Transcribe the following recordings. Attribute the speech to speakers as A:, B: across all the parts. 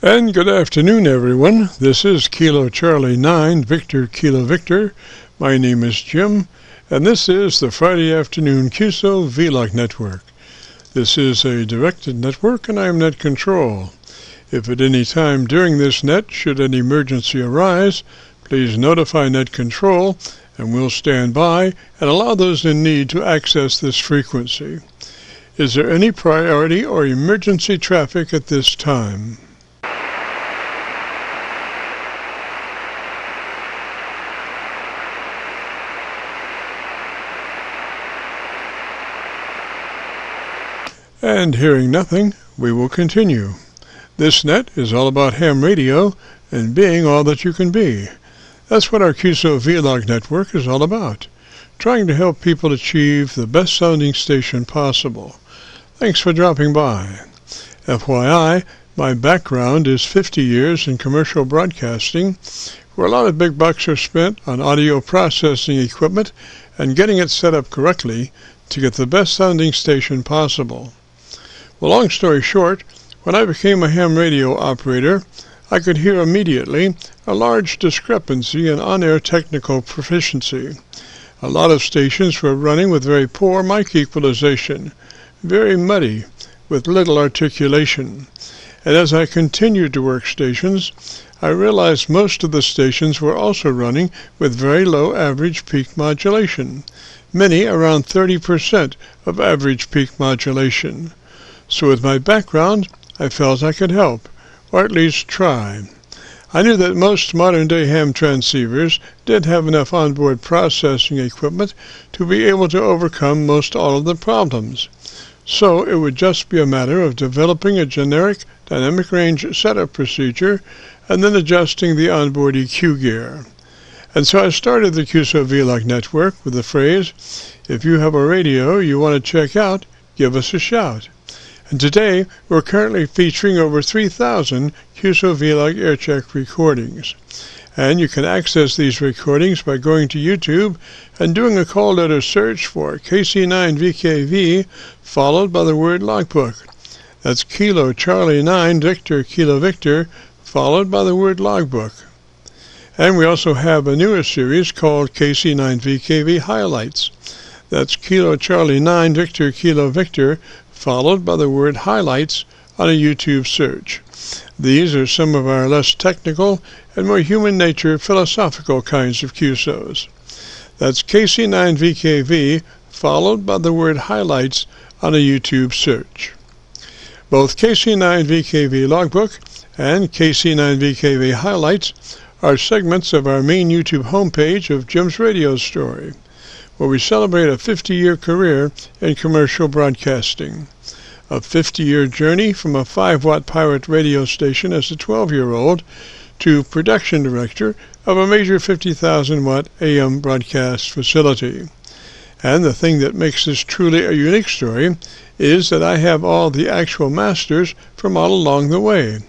A: And good afternoon, everyone. This is Kilo Charlie 9, Victor Kilo Victor. My name is Jim, and this is the Friday afternoon Qso-Vlog network. This is a directed network, and I am net control. If at any time during this net should an emergency arise, please notify net control, and we'll stand by and allow those in need to access this frequency. Is there any priority or emergency traffic at this time? And hearing nothing, we will continue. This net is all about ham radio and being all that you can be. That's what our Qso-Vlog network is all about, trying to help people achieve the best sounding station possible. Thanks for dropping by. FYI, my background is 50 years in commercial broadcasting, where a lot of big bucks are spent on audio processing equipment and getting it set up correctly to get the best sounding station possible. Well, long story short, when I became a ham radio operator, I could hear immediately a large discrepancy in on-air technical proficiency. A lot of stations were running with very poor mic equalization, very muddy, with little articulation. And as I continued to work stations, I realized most of the stations were also running with very low average peak modulation, many around 30% of average peak modulation. So with my background, I felt I could help, or at least try. I knew that most modern-day ham transceivers did have enough onboard processing equipment to be able to overcome most all of the problems. So it would just be a matter of developing a generic dynamic range setup procedure and then adjusting the onboard EQ gear. And so I started the Qso-Vlog network with the phrase, "If you have a radio you want to check out, give us a shout." And today, we're currently featuring over 3,000 Qso-Vlog Aircheck recordings. And you can access these recordings by going to YouTube and doing a call letter search for KC9VKV, followed by the word logbook. That's Kilo Charlie 9 Victor Kilo Victor, followed by the word logbook. And we also have a newer series called KC9VKV Highlights. That's Kilo Charlie 9 Victor Kilo Victor, followed by the word highlights on a YouTube search. These are some of our less technical and more human nature philosophical kinds of QSOs. That's KC9VKV, followed by the word highlights on a YouTube search. Both KC9VKV Logbook and KC9VKV Highlights are segments of our main YouTube homepage of Jim's Radio Story, where we celebrate a 50-year career in commercial broadcasting. A 50-year journey from a 5-watt pirate radio station as a 12-year-old to production director of a major 50,000-watt AM broadcast facility. And the thing that makes this truly a unique story is that I have all the actual masters from all along the way,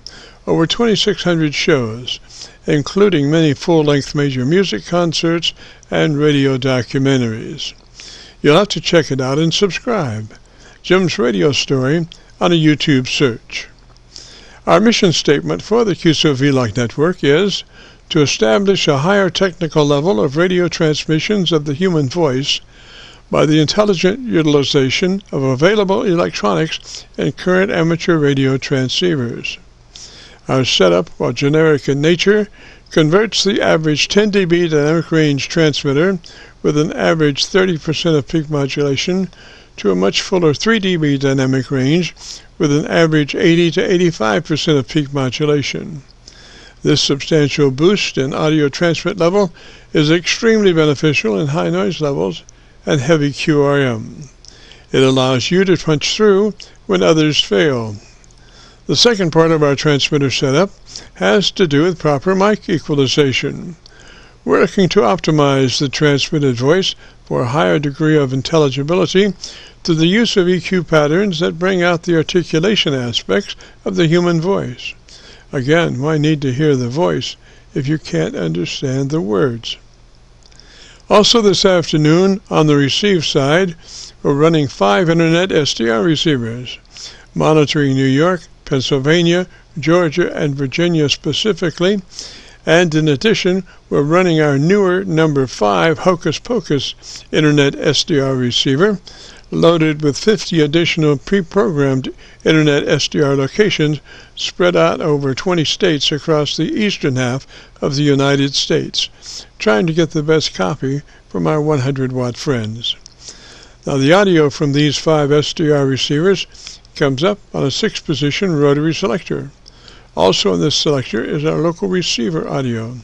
A: over 2,600 shows, including many full-length major music concerts and radio documentaries. You'll have to check it out and subscribe. Jim's Radio Story on a YouTube search. Our mission statement for the Qso-Vlog network is to establish a higher technical level of radio transmissions of the human voice by the intelligent utilization of available electronics and current amateur radio transceivers. Our setup, while generic in nature, converts the average 10 dB dynamic range transmitter with an average 30% of peak modulation to a much fuller 3 dB dynamic range with an average 80 to 85% of peak modulation. This substantial boost in audio transmit level is extremely beneficial in high noise levels and heavy QRM. It allows you to punch through when others fail. The second part of our transmitter setup has to do with proper mic equalization. We're looking to optimize the transmitted voice for a higher degree of intelligibility through the use of EQ patterns that bring out the articulation aspects of the human voice. Again, why need to hear the voice if you can't understand the words? Also this afternoon, on the receive side, we're running 5 Internet SDR receivers, monitoring New York, Pennsylvania, Georgia, and Virginia specifically. And in addition, we're running our newer number 5 Hocus Pocus Internet SDR receiver, loaded with 50 additional pre-programmed Internet SDR locations spread out over 20 states across the eastern half of the United States, trying to get the best copy from our 100-watt friends. Now, the audio from these 5 SDR receivers comes up on a 6-position rotary selector. Also in this selector is our local receiver audio.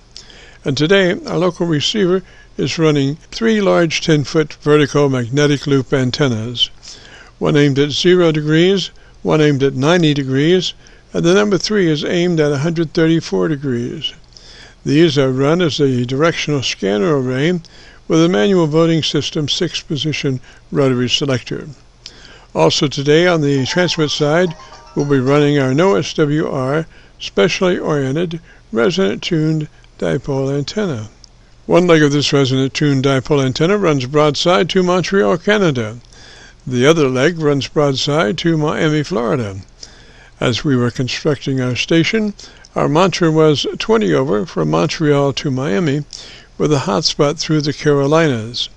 A: And today, our local receiver is running 3 large 10-foot vertical magnetic loop antennas, one aimed at 0 degrees, one aimed at 90 degrees, and the number 3 is aimed at 134 degrees. These are run as a directional scanner array with a manual voting system 6-position rotary selector. Also today on the transmit side, we'll be running our NoSWR specially oriented resonant-tuned dipole antenna. One leg of this resonant-tuned dipole antenna runs broadside to Montreal, Canada. The other leg runs broadside to Miami, Florida. As we were constructing our station, our mantra was 20 over from Montreal to Miami, with a hotspot through the Carolinas.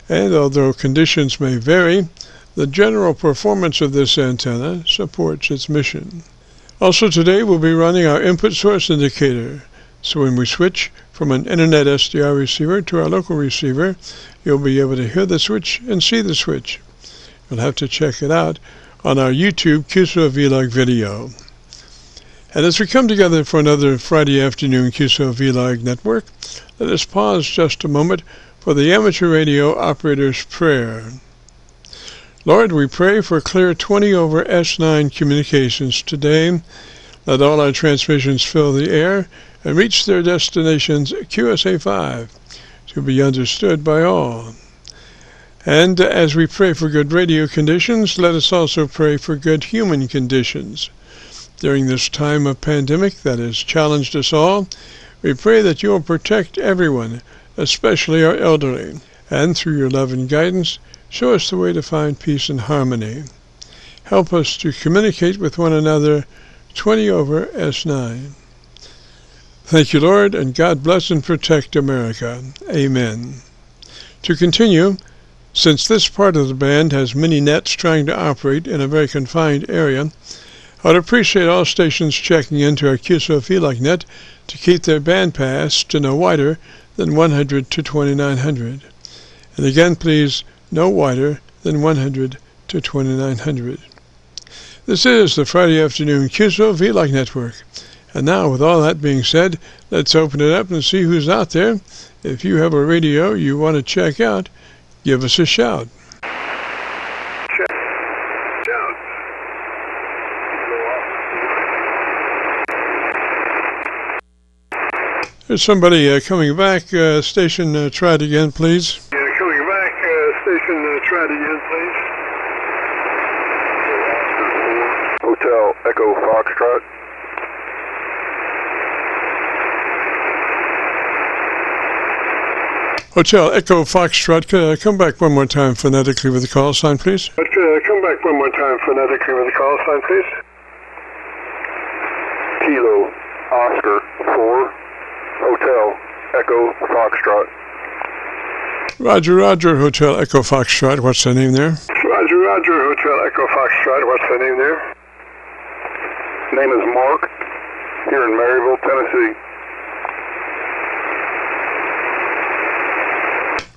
A: And although conditions may vary, the general performance of this antenna supports its mission. Also today we'll be running our input source indicator, so when we switch from an Internet SDR receiver to our local receiver, you'll be able to hear the switch and see the switch. You'll have to check it out on our YouTube Qso-Vlog video. And as we come together for another Friday afternoon Qso-Vlog network, let us pause just a moment for the amateur radio operator's prayer. Lord, we pray for clear 20 over S9 communications today. Let all our transmissions fill the air and reach their destinations QSA5 to be understood by all. And as we pray for good radio conditions, let us also pray for good human conditions. During this time of pandemic that has challenged us all, we pray that you will protect everyone, especially our elderly, and through your love and guidance, show us the way to find peace and harmony. Help us to communicate with one another 20 over S9. Thank you, Lord, and God bless and protect America. Amen. To continue, since this part of the band has many nets trying to operate in a very confined area, I would appreciate all stations checking into our Qso-Vlog net to keep their bandpass to no wider than 100 to 2900. And again, please, no wider than 100 to 2900. This is the Friday afternoon Qso-Vlog network. And now, with all that being said, let's open it up and see who's out there. If you have a radio you want to check out, give us a shout. There's somebody coming back. Station, try it again, please.
B: Coming back. Station, try it again, please. Hotel Echo Foxtrot.
A: Hotel Echo Foxtrot, come back one more time phonetically with the call sign, please.
B: Come back one more time phonetically with the call sign, please. Kilo Oscar 4. Hotel Echo Foxtrot.
A: Roger, Roger, Hotel Echo Foxtrot. What's the name there?
B: Roger, Roger, Hotel Echo Foxtrot. What's the name there? Name is Mark, here in Maryville, Tennessee.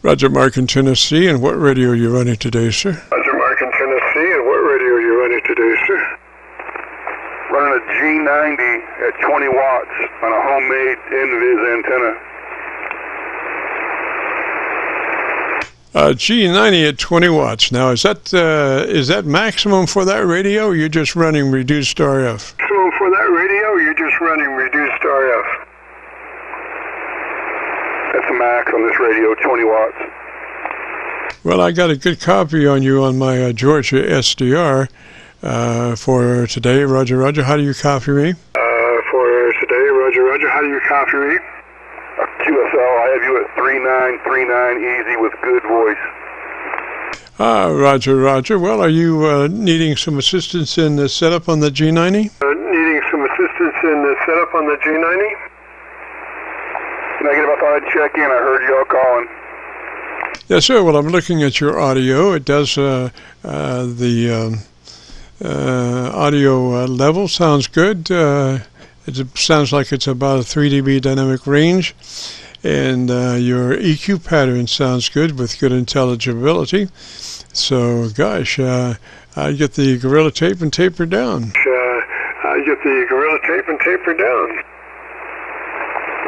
A: Roger, Mark in Tennessee. And what radio are you running today, sir?
B: Roger, Mark in Tennessee. And what radio are you running today, sir? Running a G90 at 20 watts on a homemade Invis antenna.
A: G90 at 20 watts. Now, is that maximum for that radio, or you're just running reduced RF?
B: Maximum for that radio, or you're just running reduced RF? That's the max on this radio, 20 watts.
A: Well, I got a good copy on you on my Georgia SDR for today. Roger, Roger, how do you copy me?
B: For today, Roger, Roger, how do you copy me? QSL, I have you at 3939 easy with good voice.
A: Roger, Roger. Well, are you needing some assistance in the setup on the G90?
B: Needing some assistance in the setup on the G90? Negative, I thought I'd check in. I heard y'all calling.
A: Yes, sir. Well, I'm looking at your audio. It does, the audio level sounds good. It sounds like it's about a 3 dB dynamic range. And your EQ pattern sounds good with good intelligibility. So, gosh, I get the Gorilla Tape and taper down.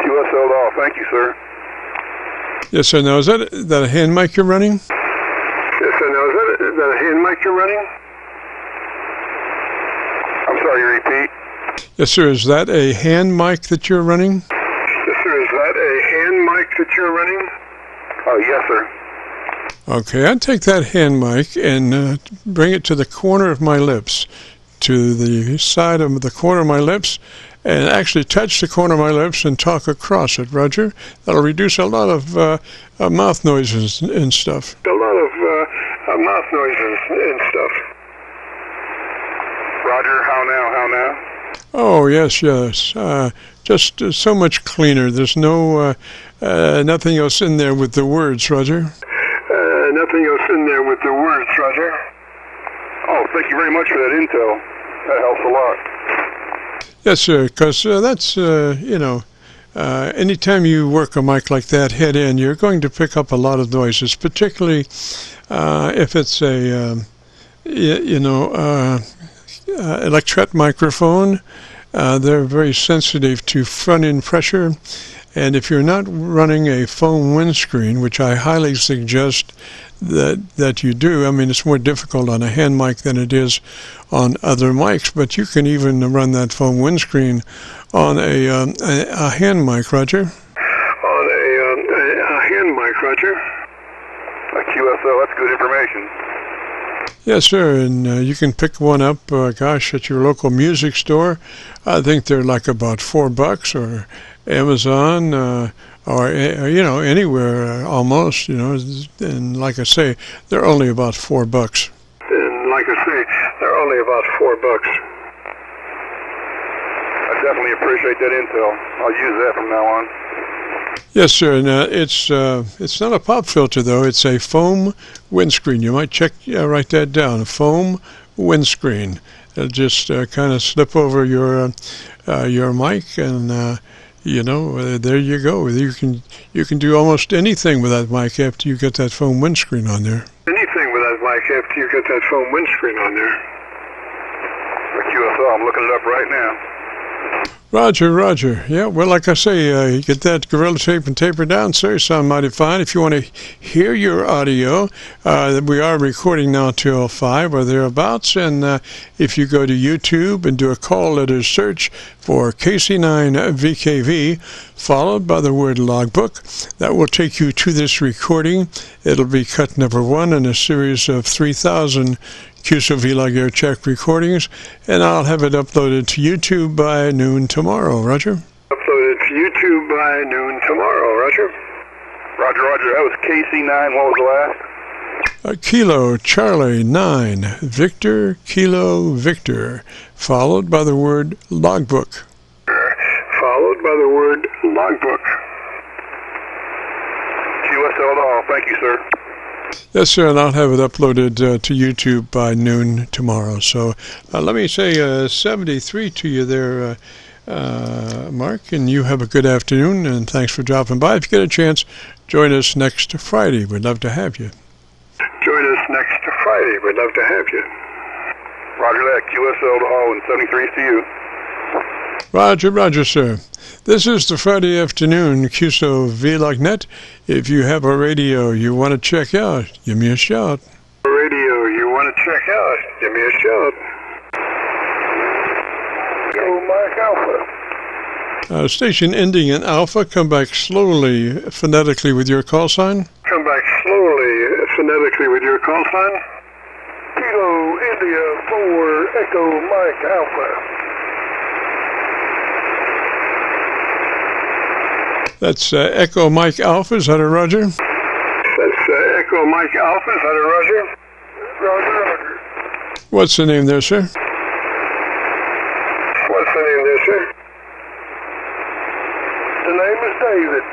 A: Qso-Vlog, thank you, sir. Yes, sir. Now, is that a hand mic you're running?
B: Yes, sir. Now, is that a hand mic you're running? I'm sorry, repeat.
A: Yes, sir. Is that a hand mic that you're running?
B: Yes, sir. Is that a hand mic that you're running? Oh, yes, sir.
A: Okay, I'd take that hand mic and bring it to the corner of my lips, to the side of the corner of my lips, and actually touch the corner of my lips and talk across it, Roger. That'll reduce a lot of mouth noises and stuff.
B: Roger, how now?
A: Oh, yes. Just so much cleaner. There's no nothing else in there with the words, Roger.
B: Oh, thank you very much for that intel. That helps a lot.
A: Yes, sir, because that's, anytime you work a mic like that head in, you're going to pick up a lot of noises, particularly if it's a, electret microphone. They're very sensitive to front-end pressure. And if you're not running a foam windscreen, which I highly suggest that you do, I mean, it's more difficult on a hand mic than it is on other mics, but you can even run that foam windscreen on a hand mic, Roger.
B: On a hand mic, Roger. A QSO, that's good information.
A: Yes, sir, and you can pick one up, at your local music store. I think they're like about $4 or Amazon or anywhere almost, and like I say, they're only about $4.
B: I definitely appreciate that intel. I'll use that from now on.
A: Yes, sir, and it's not a pop filter, though. It's a foam windscreen. You might write that down, a foam windscreen. It'll just kind of slip over your mic, and there you go. You can do almost anything with that mic after you get that foam windscreen on there. QSO, I'm looking it up right now. Roger. Yeah, well, like I say, you get that Gorilla Tape and taper down, sir. Sound mighty fine. If you want to hear your audio, we are recording now till 5 or thereabouts. And if you go to YouTube and do a call letter search for KC9VKV, followed by the word logbook, that will take you to this recording. It'll be cut number 1 in a series of 3,000 Qso-Vlog Aircheck recordings, and I'll have it uploaded to YouTube by noon tomorrow, Roger.
B: Roger. That was KC9. What was the last?
A: Kilo Charlie 9 Victor Kilo Victor, followed by the word logbook.
B: QSO, thank you, sir.
A: Yes, sir, and I'll have it uploaded to YouTube by noon tomorrow. So let me say 73 to you there, Mark, and you have a good afternoon, and thanks for dropping by. If you get a chance, join us next Friday. We'd love to have you.
B: Roger that. QSO, and 73 to you.
A: Roger, sir. This is the Friday afternoon Qso-Vlog net. If you have a radio you want to check out, give me a shout. Go Mike Alpha. Station ending in Alpha, come back slowly phonetically with your call sign.
B: Kilo India 4 Echo Mike Alpha.
A: That's Echo Mike Alpha, is that a Roger?
B: Echo Mike Alpha, is that a Roger? Roger, roger.
A: What's the name there, sir?
B: What's the name there, sir? The name is David.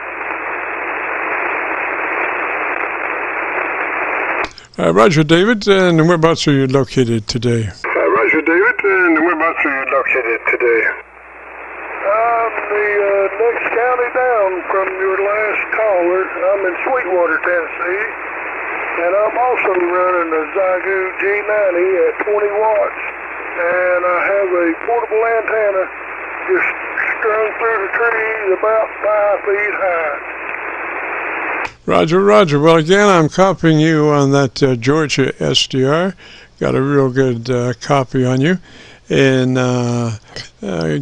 A: Roger, David, and whereabouts are you located today?
B: Roger, David, and whereabouts are you located today? I'm the next county down from your last caller. I'm in Sweetwater, Tennessee, and I'm also running a Zygu G90 at 20 watts, and I have a portable antenna just strung through the trees about 5 feet high.
A: Roger, Roger. Well, again, I'm copying you on that Georgia SDR. Got a real good copy on you. And,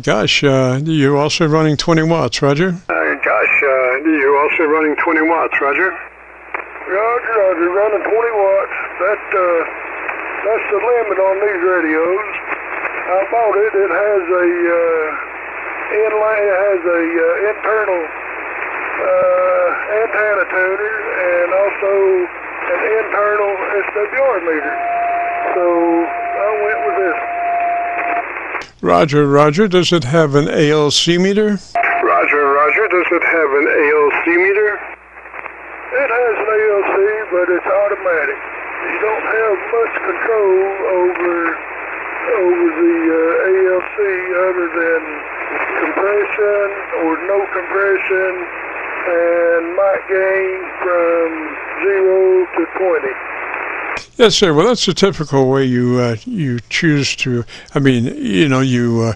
A: gosh, you're also running 20 watts, Roger?
B: You're also running 20 watts, Roger? Roger, Roger, running 20 watts. That's the limit on these radios. I bought it. It has a internal antenna tuner and also an internal SWR meter. So I went with this.
A: Roger, Roger. Does it have an ALC meter?
B: Roger, Roger. Does it have an ALC meter? It has an ALC, but it's automatic. You don't have much control over the ALC other than compression or no compression and mic gain from 0 to 20.
A: Yes, sir. Well, that's the typical way you choose to. I mean, you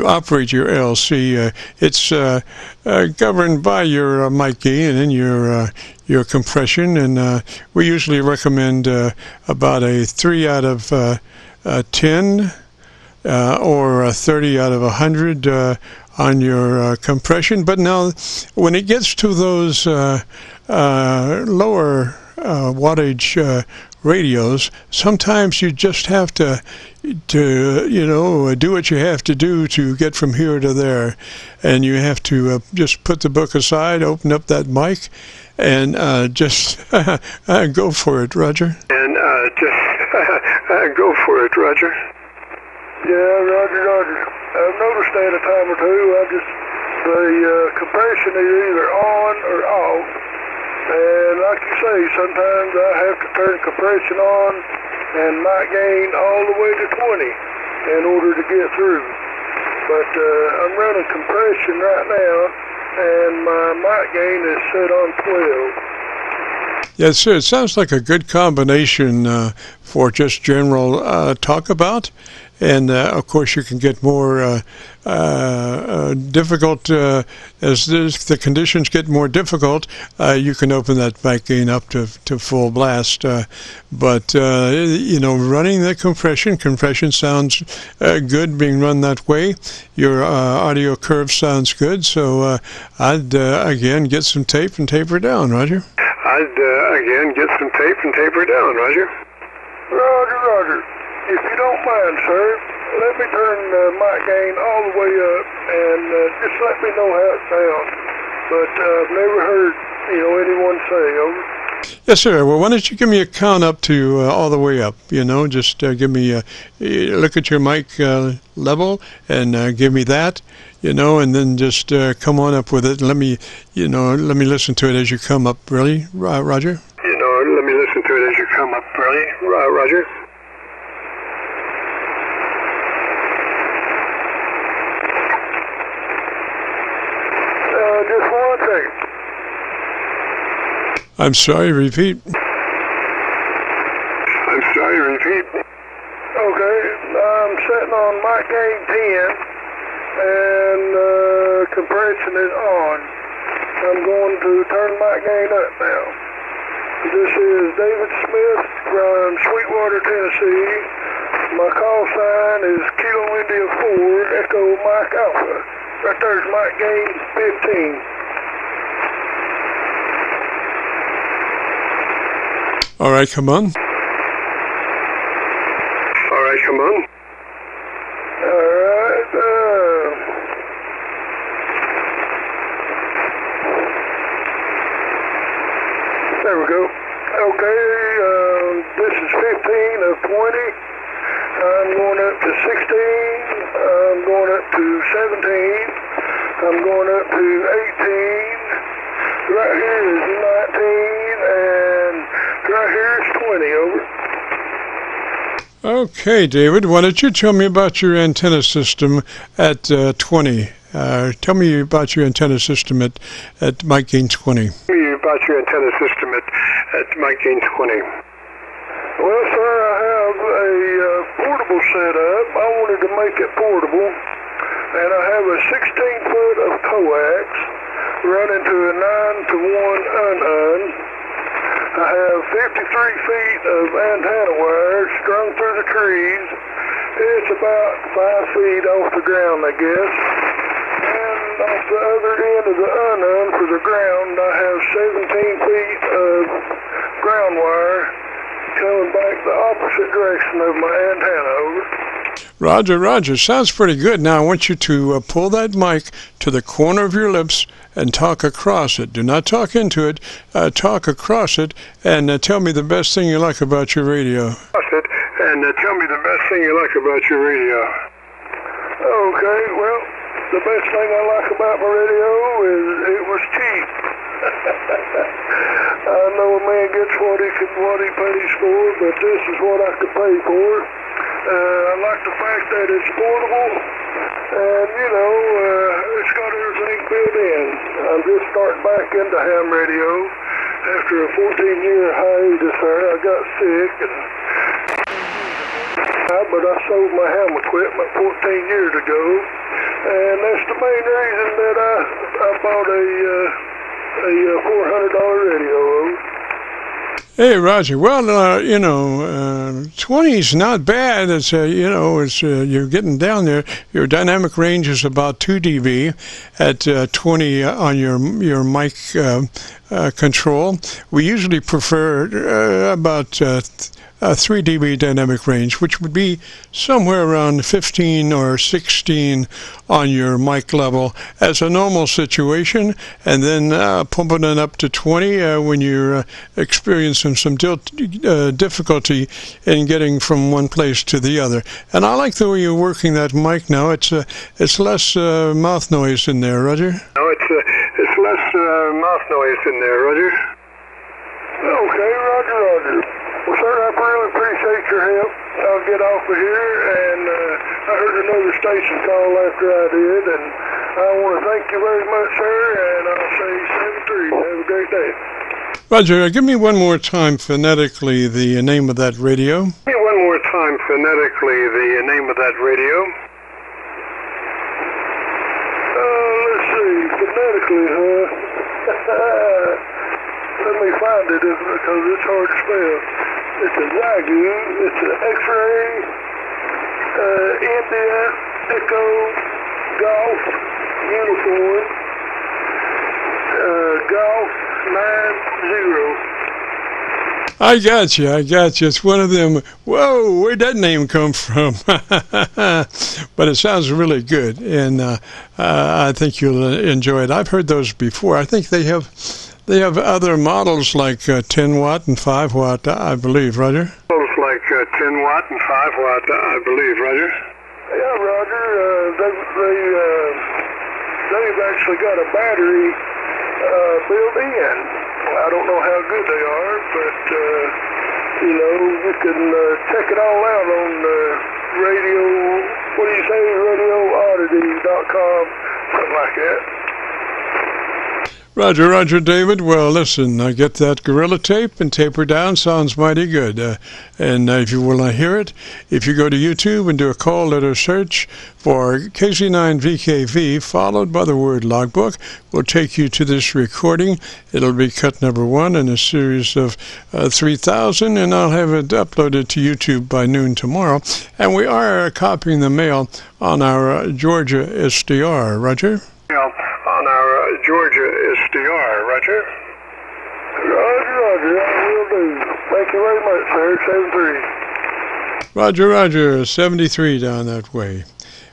A: operate your LC. It's governed by your mic gain and your compression, and we usually recommend about a 3 out of 10 or a 30 out of 100 on your compression. But now, when it gets to those lower wattage radios, sometimes you just have to do what you have to do to get from here to there, and you have to just put the book aside, open up that mic, and just go for it, Roger.
B: And just go for it, Roger. Yeah, Roger. I've noticed that a time or two. The compression is either on or off. And like you say, sometimes I have to turn compression on and mic gain all the way to 20 in order to get through. But I'm running compression right now, and my mic gain is set on 12.
A: Yes, sir. It sounds like a good combination for just general talk about. And, of course, you can get more difficult as the conditions get more difficult. You can open that mic gain up to full blast. But running the compression sounds good being run that way. Your audio curve sounds good. So I'd, again, get some tape and taper down, Roger.
B: Again, get some tape and taper down, Roger. Roger. If you don't mind, sir, let me turn the mic gain all the way up and just let me know how it sounds. But I've never heard, anyone say, over.
A: Yes, sir. Well, why don't you give me a count up to all the way up? Just give me a look at your mic level and give me that, and then just come on up with it. And let me listen to it as you come up, really, Roger?
B: Let me listen to it as you come up, really, Roger? Just 1 second.
A: I'm sorry, repeat.
B: Okay, I'm setting on mic gain 10, and compression is on. I'm going to turn mic gain up now. This is David Smith from Sweetwater, Tennessee. My call sign is Kilo India 4 Echo Mike Alpha. Right there's mic gain 15.
A: All right, come on.
B: There we go. Okay, this is 15 of I'm going up to 18. Right here is 19, and right here is 20, over.
A: Okay, David, why don't you tell me about your antenna system at 20? Tell me about your antenna system at mic gain 20.
B: Tell me about your antenna system at mic gain 20. Well, sir, I have a portable setup. I wanted to make it portable, and I have a 16-foot of coax running to a 9-to-1 un-un. I have 53 feet of antenna wire strung through the trees. It's about 5 feet off the ground, I guess. And off the other end of the un-un for the ground, I have 17 feet of ground wire coming back the opposite direction of my antenna, over.
A: Roger, Roger. Sounds pretty good. Now I want you to pull that mic to the corner of your lips and talk across it. Do not talk into it. Talk across it, and tell me the best thing you like about your radio.
B: Tell me the best thing you like about your radio. Okay, well, the best thing I like about my radio is it was cheap. I know a man gets what he pays for, but this is what I could pay for. I like the fact that it's portable, and it's got everything built in. I'm just starting back into ham radio after a 14-year hiatus there. I got sick, but I sold my ham equipment 14 years ago, and that's the main reason that I bought a $400 radio.
A: Hey, Roger. Well, 20 is not bad. It's you're getting down there. Your dynamic range is about 2 dB at 20 on your mic control. We usually prefer about 3 dB dynamic range, which would be somewhere around 15 or 16 on your mic level as a normal situation, and then pumping it up to 20 when you're experiencing some difficulty in getting from one place to the other. And I like the way you're working that mic now. It's less mouth noise in there, Roger.
B: No, it's less mouth noise in there, Roger. Okay, Roger. Well, sir, I really appreciate your help. I'll get off of here, and I heard another station call after I did, and I want to thank you very much, sir, and I'll say 7-3. Have a great day.
A: Roger, give me one more time phonetically the name of that radio.
B: Give me one more time phonetically the name of that radio. Let's see, phonetically, Let me find it because it's hard to spell. It's a Zygu, it's an X-ray, India, Echo, Golf, Uniform, Golf 90.
A: I got you. It's one of them. Whoa, where'd that name come from? But it sounds really good, and I think you'll enjoy it. I've heard those before. I think they have other models like 10 watt and 5 watt, I believe, Roger.
B: Models like 10 watt and 5 watt, I believe, Roger. Yeah, Roger. They've actually got a battery built in. I don't know how good they are, but you can check it all out on radio. What do you say? RadioOddity.com, something like that.
A: Roger, David. Well, listen, I get that gorilla tape and tape her down. Sounds mighty good. And if you will hear it, if you go to YouTube and do a call letter search for KC9VKV, followed by the word logbook, will take you to this recording. It'll be cut number 1 in a series of 3,000, and I'll have it uploaded to YouTube by noon tomorrow. And we are copying the mail on our Georgia SDR, Roger.
B: On our Georgia SDR, Roger. Roger, I will do. Thank you very much, sir. 73.
A: Roger, 73 down that way.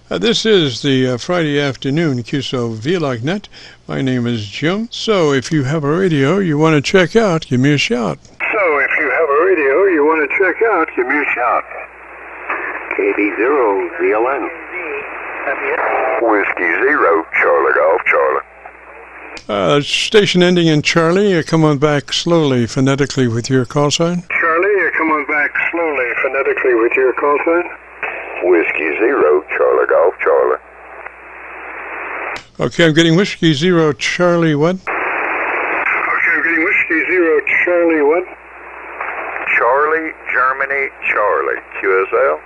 A: This is the Friday afternoon Qso-Vlog net. My name is Jim. So if you have a radio you want to check out, give me a shout.
B: KB0 ZLN.
C: Whiskey Zero, Charlie Golf, Charlie.
A: Station ending in Charlie, come on back slowly, phonetically with your call sign.
B: Charlie, come on back slowly, phonetically with your call sign.
C: Whiskey Zero, Charlie Golf, Charlie.
A: Okay, I'm getting Whiskey Zero, Charlie what?
B: Okay, I'm getting Whiskey Zero, Charlie what?
C: Charlie, Germany, Charlie, QSL.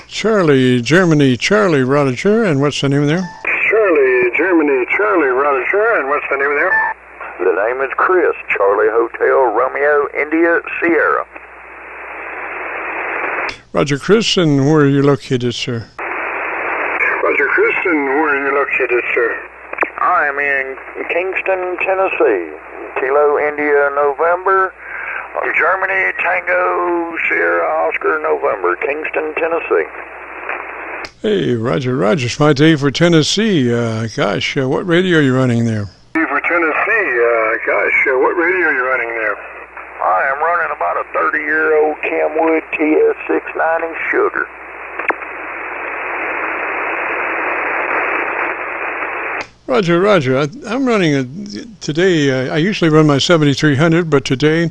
A: Charlie, Germany, Charlie, Roger, and what's the name there?
B: Charlie, Germany, Charlie, Roger, and what's the name there?
C: The name is Chris, Charlie Hotel, Romeo, India, Sierra.
A: Roger, Chris, and where are you located, sir?
B: Roger, Chris, and where are you located, sir?
C: I am in Kingston, Tennessee. Kilo, India, November. Germany, Tango, Sierra, Oscar, November. Kingston, Tennessee.
A: Hey, Roger, it's my day for Tennessee. Gosh, what radio are you running there?
B: For Tennessee, what radio are you running there?
C: I am running about a 30-year-old Kenwood TS690 Sugar.
A: Roger, I'm running today, I usually run my 7300, but today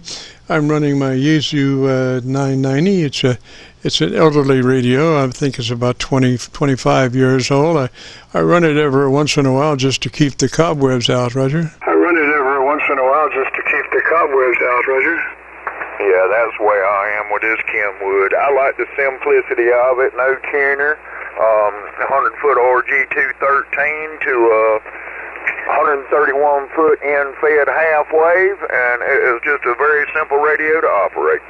A: I'm running my Yaesu 990. It's an elderly radio. I think it's about 25 years old. I run it every once in a while just to keep the cobwebs out, Roger.
B: I run it every once in a while just to keep the cobwebs out, Roger.
C: Yeah, that's the way I am with this Kenwood. I like the simplicity of it, no tuner. 100-foot RG213 to 131-foot end-fed half-wave, and it is just a very simple radio to operate.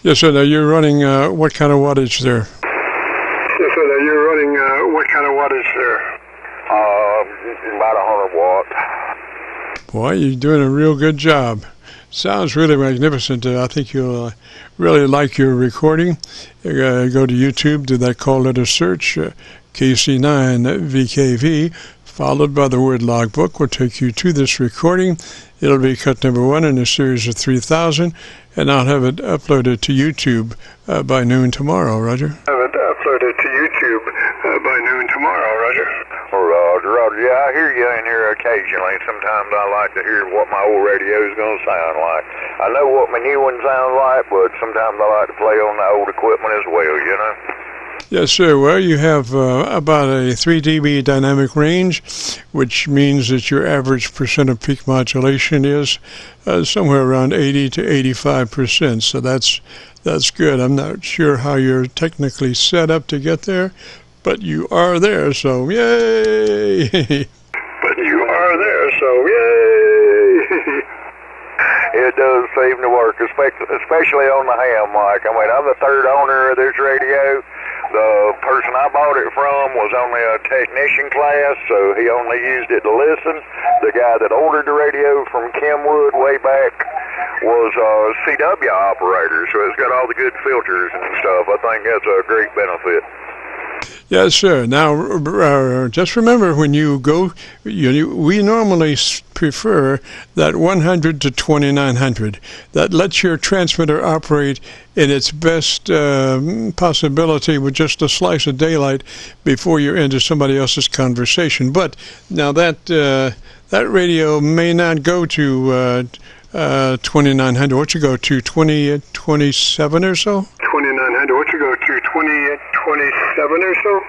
A: Yes, sir. Now you're running what kind of wattage there?
B: Yes, sir. Now you're running what kind of wattage there?
C: About 100 watts.
A: Boy, you're doing a real good job. Sounds really magnificent. I think you'll really like your recording. Go to YouTube, do that call letter search, KC9VKV, followed by the word logbook will take you to this recording. It'll be cut number 1 in a series of 3,000, and I'll have it uploaded to YouTube by noon tomorrow, Roger.
B: Have it uploaded to YouTube by noon tomorrow, Roger.
C: Roger, yeah, I hear you in here occasionally. Sometimes I like to hear what my old radio is going to sound like. I know what my new one sounds like, but sometimes I like to play on the old equipment as well, you know?
A: Yes, sir. Well, you have about a 3 dB dynamic range, which means that your average percent of peak modulation is somewhere around 80 to 85%. So that's good. I'm not sure how you're technically set up to get there, but you are there, so yay!
B: But you are there, so yay!
C: It does seem to work, especially on the ham mic. I mean, I'm the third owner of this radio. The person I bought it from was only a technician class, so he only used it to listen. The guy that ordered the radio from Kenwood way back was a CW operator, so it's got all the good filters and stuff. I think that's a great benefit.
A: Yes, sir. Now, just remember when you go, we normally prefer that 100 to 2900. That lets your transmitter operate in its best possibility with just a slice of daylight before you're into somebody else's conversation. But now that radio may not go to 2900. What you go to, 2027 or so?
B: 2900. What you go to, 2027 or so?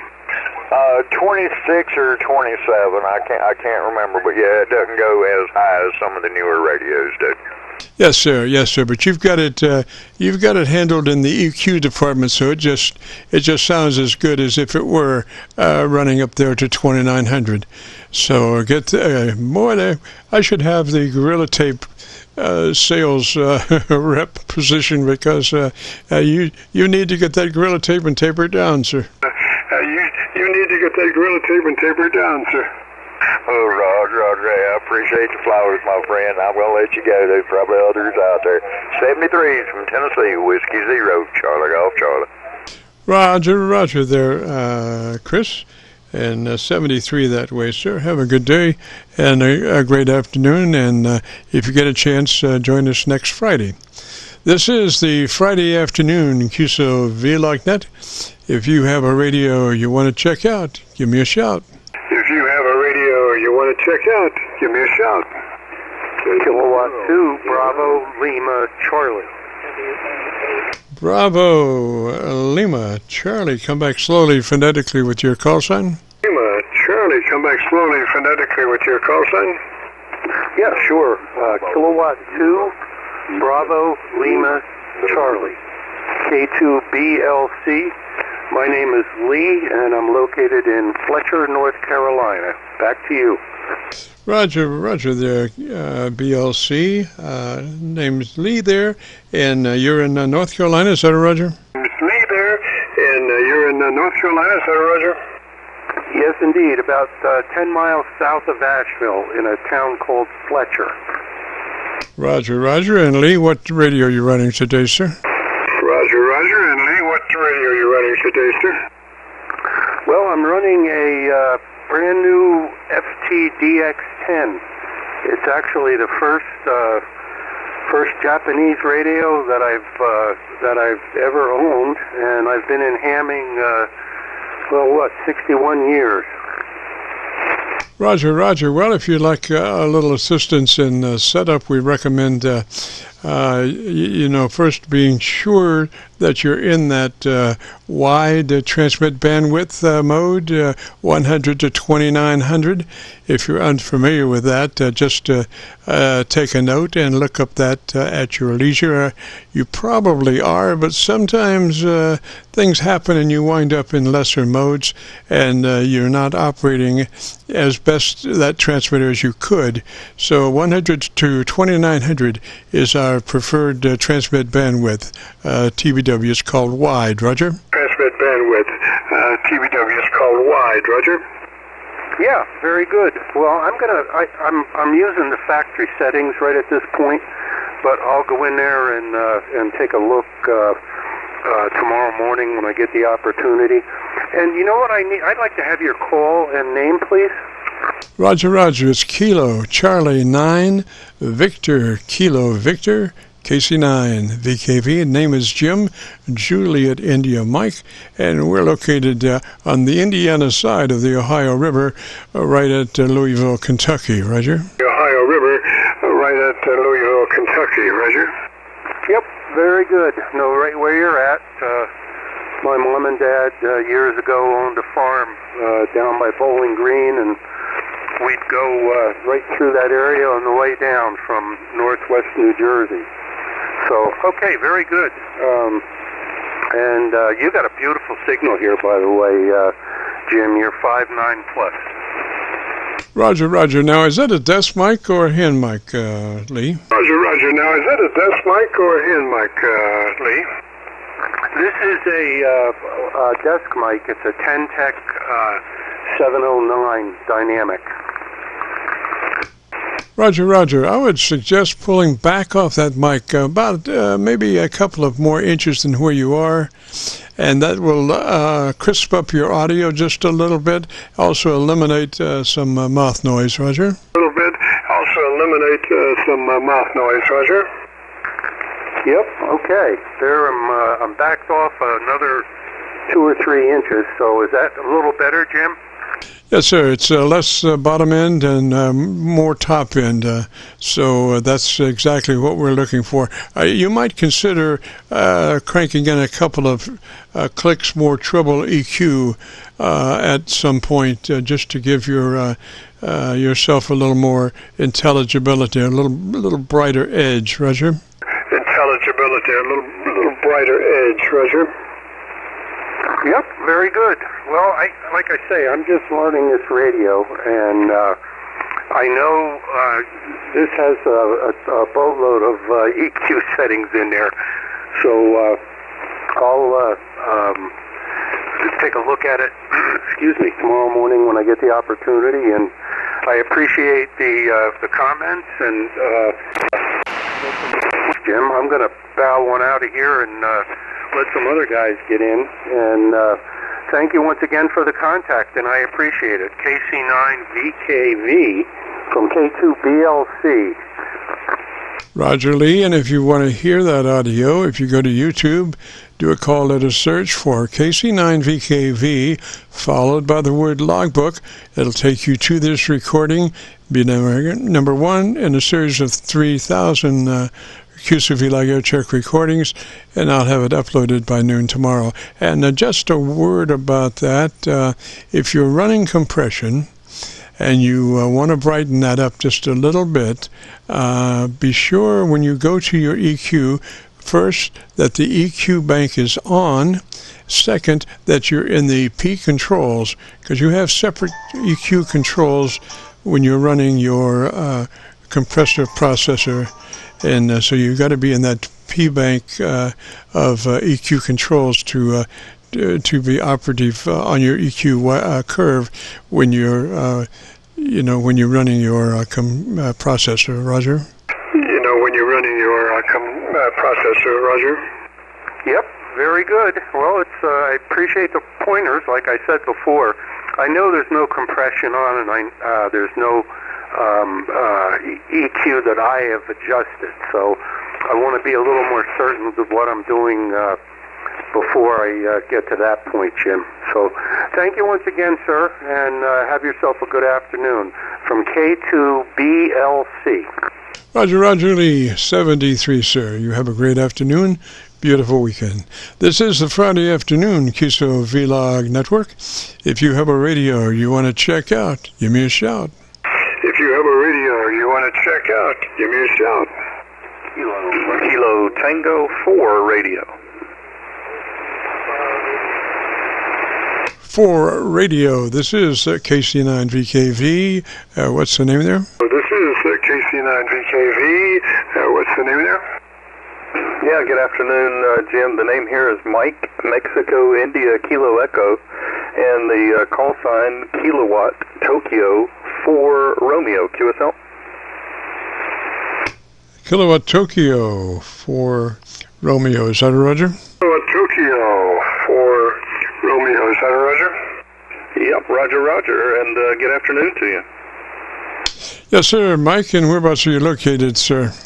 C: 26 or 27. I can't remember, but yeah, it doesn't go as high as some of the newer radios do.
A: Yes, sir. But you've got it handled in the EQ department, so it just sounds as good as if it were running up there to 2900. So I should have the Gorilla Tape sales rep position, because you need to get that Gorilla Tape and taper it down, sir.
B: You need to get that Gorilla Tape and taper it down, sir.
C: Oh, Roger, I appreciate the flowers, my friend. I'm going to let you go. There's probably others out there. 73s from Tennessee, Whiskey Zero, Charlie Golf, Charlie.
A: Roger there, Chris. And 73 that way, sir. Have a good day and a great afternoon. And if you get a chance, join us next Friday. This is the Friday afternoon Qso-Vlog net. If you have a radio you want to check out, give me a shout.
B: If you have a radio you want to check out, give me a shout.
D: Kilowatt 2, Bravo, Lima, Charlie.
A: Bravo, Lima, Charlie. Come back slowly phonetically with your call sign.
B: Lima, Charlie, come back slowly phonetically with your call sign.
D: Yeah, sure. Kilowatt 2, Bravo, Lima, Charlie. K2BLC. My name is Lee, and I'm located in Fletcher, North Carolina. Back to you.
A: Roger there, BLC. Name's Lee there, and you're in North Carolina, is that a Roger?
B: It's Lee there, and you're in North Carolina, is that a Roger?
D: Yes, indeed. About 10 miles south of Asheville in a town called Fletcher.
A: Roger. And Lee, what radio are you running today, sir?
B: Roger. And Lee, what radio are you running today, sir?
D: Well, I'm running a brand new FTDX10. It's actually the first Japanese radio that I've ever owned, and I've been in hamming 61 years.
A: Roger. Well, if you'd like a little assistance in setup, we recommend, first being sure that you're in that wide transmit bandwidth mode, 100 to 2900. If you're unfamiliar with that, just take a note and look up that at your leisure. You probably are, but sometimes things happen and you wind up in lesser modes, and you're not operating as best that transmitter as you could. So 100 to 2900 is our preferred transmit bandwidth. TBW is called wide. Roger?
B: Transmit bandwidth. TBW is called wide. Roger?
D: Yeah, very good. Well, I'm using the factory settings right at this point, but I'll go in there and take a look tomorrow morning when I get the opportunity. And you know what I need? I'd like to have your call and name, please.
A: Roger. It's Kilo Charlie 9 Victor Kilo Victor KC9VKV. Name is Jim, Juliet India Mike, and we're located on the Indiana side of the Ohio River, right at Louisville, Kentucky. Roger?
B: The Ohio River, right at Louisville, Kentucky. Roger?
D: Yep, very good. No, right where you're at. My mom and dad years ago owned a farm down by Bowling Green, and we'd go right through that area on the way down from northwest New Jersey. So, okay, very good. And you got a beautiful signal here, by the way, Jim. You're 5.9 plus.
A: Roger. Now, is that a desk mic or a hand mic, Lee?
B: Roger. Now, is that a desk mic or a hand mic, Lee?
D: This is a desk mic. It's a Ten-Tech 709 dynamic.
A: Roger. I would suggest pulling back off that mic about maybe a couple of more inches than where you are, and that will crisp up your audio just a little bit. Also eliminate some mouth noise, Roger.
B: A little bit. Also eliminate some mouth noise, Roger.
D: Yep, okay. There I'm backed off another 2 or 3 inches, so is that a little better, Jim?
A: Yes, sir. It's less bottom end and more top end, so that's exactly what we're looking for. You might consider cranking in a couple of clicks more treble EQ at some point, just to give yourself a little more intelligibility, a little brighter edge, Roger.
B: Intelligibility, a little brighter edge, Roger.
D: Yep, very good. Well, like I say, I'm just learning this radio, and I know this has a boatload of EQ settings in there, so I'll take a look at it, tomorrow morning when I get the opportunity, and I appreciate the comments, and Jim, I'm going to bow one out of here and let some other guys get in, and thank you once again for the contact, and I appreciate it. KC9VKV from K2BLC.
A: Roger Lee, and if you want to hear that audio, if you go to YouTube, do a call letter search for KC9VKV, followed by the word logbook. It'll take you to this recording, be number one in a series of 3,000 Qso-Vlog Aircheck recordings, and I'll have it uploaded by noon tomorrow. And just a word about that, if you're running compression, and you want to brighten that up just a little bit, be sure when you go to your EQ, first, that the EQ bank is on. Second, that you're in the P controls, because you have separate EQ controls when you're running your compressor processor. And so you've got to be in that P bank of EQ controls to be operative on your EQ curve when you're when you're running your processor, Roger.
B: When you're running your processor, Roger.
D: Yep, very good. Well, I appreciate the pointers. Like I said before, I know there's no compression on, and there's no EQ that I have adjusted. So I want to be a little more certain of what I'm doing before I get to that point, Jim. So thank you once again, sir, and have yourself a good afternoon. From K2BLC.
A: Roger Lee, 73, sir. You have a great afternoon. Beautiful weekend. This is the Friday afternoon Qso-Vlog Network. If you have a radio you want to check out, give me a shout.
B: If you have a radio you want to check out, give me a shout.
C: Kilo Tango 4 radio.
A: 4 radio. This is KC9VKV. What's the name there?
B: This is KC9VKV. What's the name there?
C: Yeah, good afternoon, Jim. The name here is Mike, Mexico, India, Kilo Echo, and the call sign Kilowatt Tokyo 4 Romeo. QSL?
A: Kilowatt Tokyo 4 Romeo. Is that a Roger?
B: Kilowatt Tokyo 4 Romeo. Is that a Roger?
C: Yep, Roger, and good afternoon to you.
A: Yes, sir. Mike, and whereabouts are you located, sir?
B: Yes,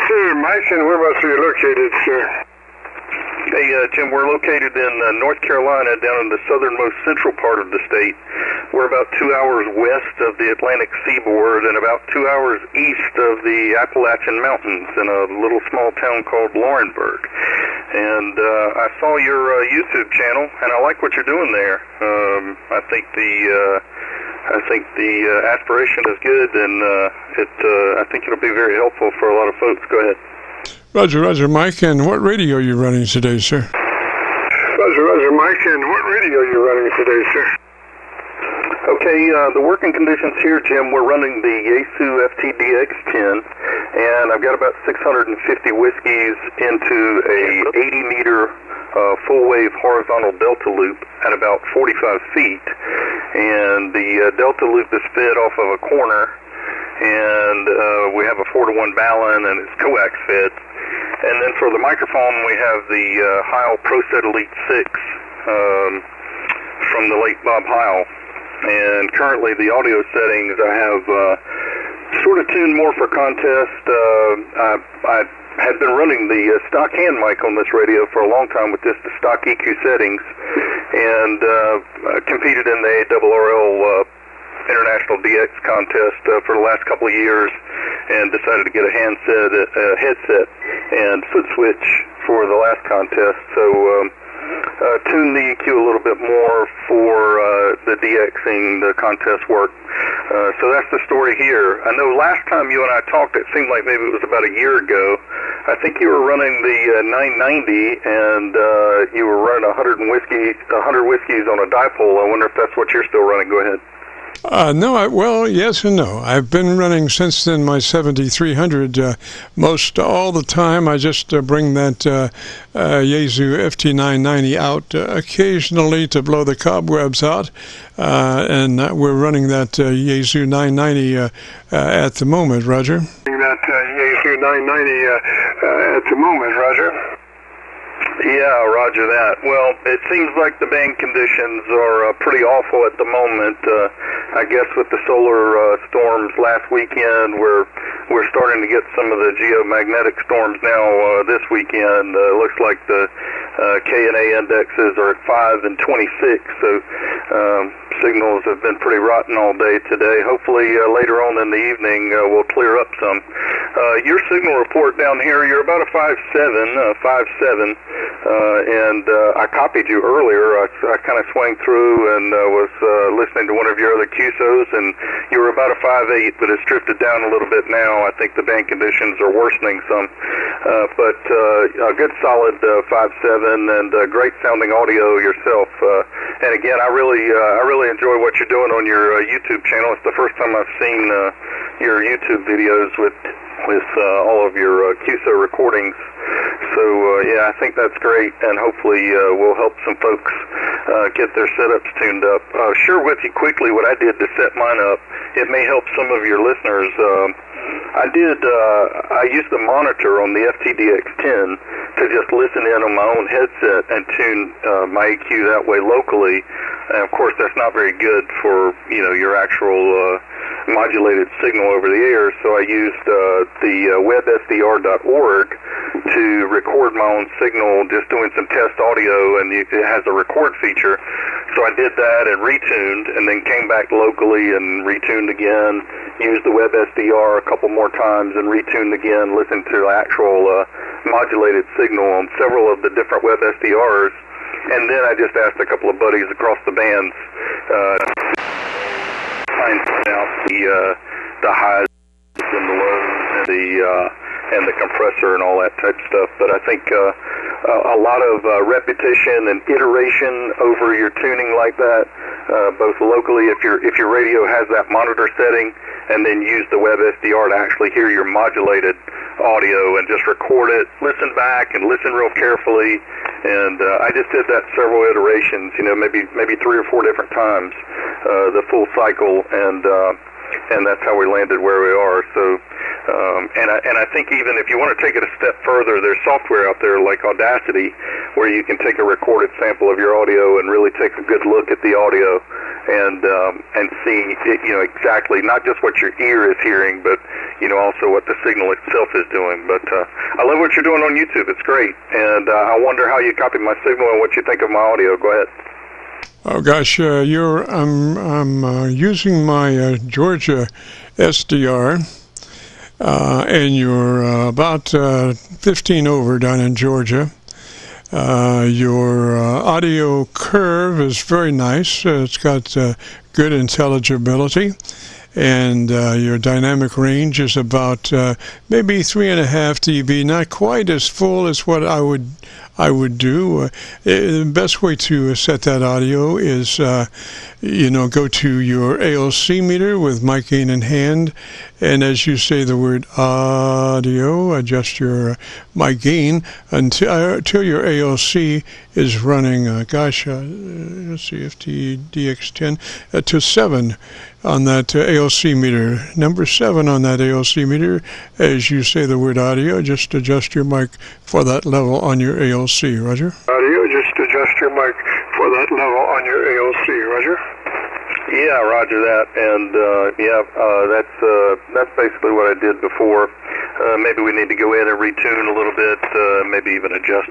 B: sir. Mike, and whereabouts are you located, sir?
C: Hey, Jim, we're located in North Carolina, down in the southernmost central part of the state. We're about 2 hours west of the Atlantic seaboard and about 2 hours east of the Appalachian Mountains in a little small town called Laurinburg. And I saw your YouTube channel, and I like what you're doing there. I think the aspiration is good, and I think it'll be very helpful for a lot of folks. Go ahead.
A: Roger, Mike, and what radio are you running today, sir?
B: Roger, Mike, and what radio are you running today, sir?
C: Okay, the working conditions here, Jim, we're running the Yaesu FTDX10, and I've got about 650 whiskeys into a 80-meter full-wave horizontal delta loop at about 45 feet, and the delta loop is fed off of a corner, and we have a 4-to-1 Ballon, and it's coax fed. And then for the microphone, we have the Heil ProSet Elite 6 from the late Bob Heil. And currently the audio settings I have sort of tuned more for contest. I had been running the stock hand mic on this radio for a long time with just the stock EQ settings, and competed in the ARRL International DX contest for the last couple of years, and decided to get a headset and foot switch for the last contest. So tune the EQ a little bit more for the DXing, the contest work. So that's the story here. I know last time you and I talked, it seemed like maybe it was about a year ago. I think you were running the 990, and you were running 100 whiskeys on a dipole. I wonder if that's what you're still running. Go ahead.
A: No, well, yes and no. I've been running since then my 7300 most all the time. I just bring that Yaesu FT990 out occasionally to blow the cobwebs out, and we're running that Yaesu 990 at the moment, Roger.
B: That Yaesu 990 at the moment, Roger.
C: Yeah, roger that. Well, it seems like the band conditions are pretty awful at the moment.
E: I guess with the solar storms last weekend, we're starting to get some of the geomagnetic storms now this weekend. Looks like the K&A indexes are at 5 and 26, so signals have been pretty rotten all day today. Hopefully later on in the evening we'll clear up some. Your signal report down here, you're about a 5.7, and I copied you earlier. I kind of swung through and was listening to one of your other QSOs, and you were about a 5.8, but it's drifted down a little bit now. I think the band conditions are worsening some, but a good solid 5.7 and great sounding audio yourself. And again, I really enjoy what you're doing on your YouTube channel. It's the first time I've seen your YouTube videos with all of your QSO recordings. So yeah, I think that's great, and hopefully we'll help some folks get their setups tuned up. Share with you quickly what I did to set mine up. It may help some of your listeners. I used the monitor on the FTDX10 to just listen in on my own headset and tune my EQ that way locally. And of course, that's not very good for your actual modulated signal over the air. So I used the websdr.org to record my own signal, just doing some test audio, and it has a record feature. So I did that and retuned, and then came back locally and retuned again, used the WebSDR a couple more times and retuned again, listened to actual modulated signal on several of the different WebSDRs, and then I just asked a couple of buddies across the bands to find out the highs and the lows and the compressor and all that type of stuff. But I think a lot of repetition and iteration over your tuning like that, both locally if your radio has that monitor setting, and then use the WebSDR to actually hear your modulated audio and just record it, listen back and listen real carefully. And I just did that several iterations, maybe 3 or 4 different times, the full cycle, and that's how we landed where we are. So, and I think even if you want to take it a step further, there's software out there like Audacity where you can take a recorded sample of your audio and really take a good look at the audio and see exactly not just what your ear is hearing, but also what the signal itself is doing. But I love what you're doing on YouTube. It's great, and I wonder how you copy my signal and what you think of my audio. Go ahead.
A: Oh gosh, I'm using my Georgia SDR, and you're about 15 over down in Georgia. Your audio curve is very nice. It's got good intelligibility, and your dynamic range is about maybe 3.5 dB, not quite as full as what I would do. The best way to set that audio is, go to your ALC meter with mic gain in hand, and as you say the word audio, adjust your mic gain until your ALC is running, let's see, FTDX10 to 7 on that ALC meter. Number 7 on that ALC meter, as you say the word audio, just adjust your mic for that level on your ALC. Roger?
B: Audio, just adjust your mic for that level on your ALC. Roger?
E: Yeah, roger that. And that's basically what I did before. Maybe we need to go in and retune a little bit, maybe even adjust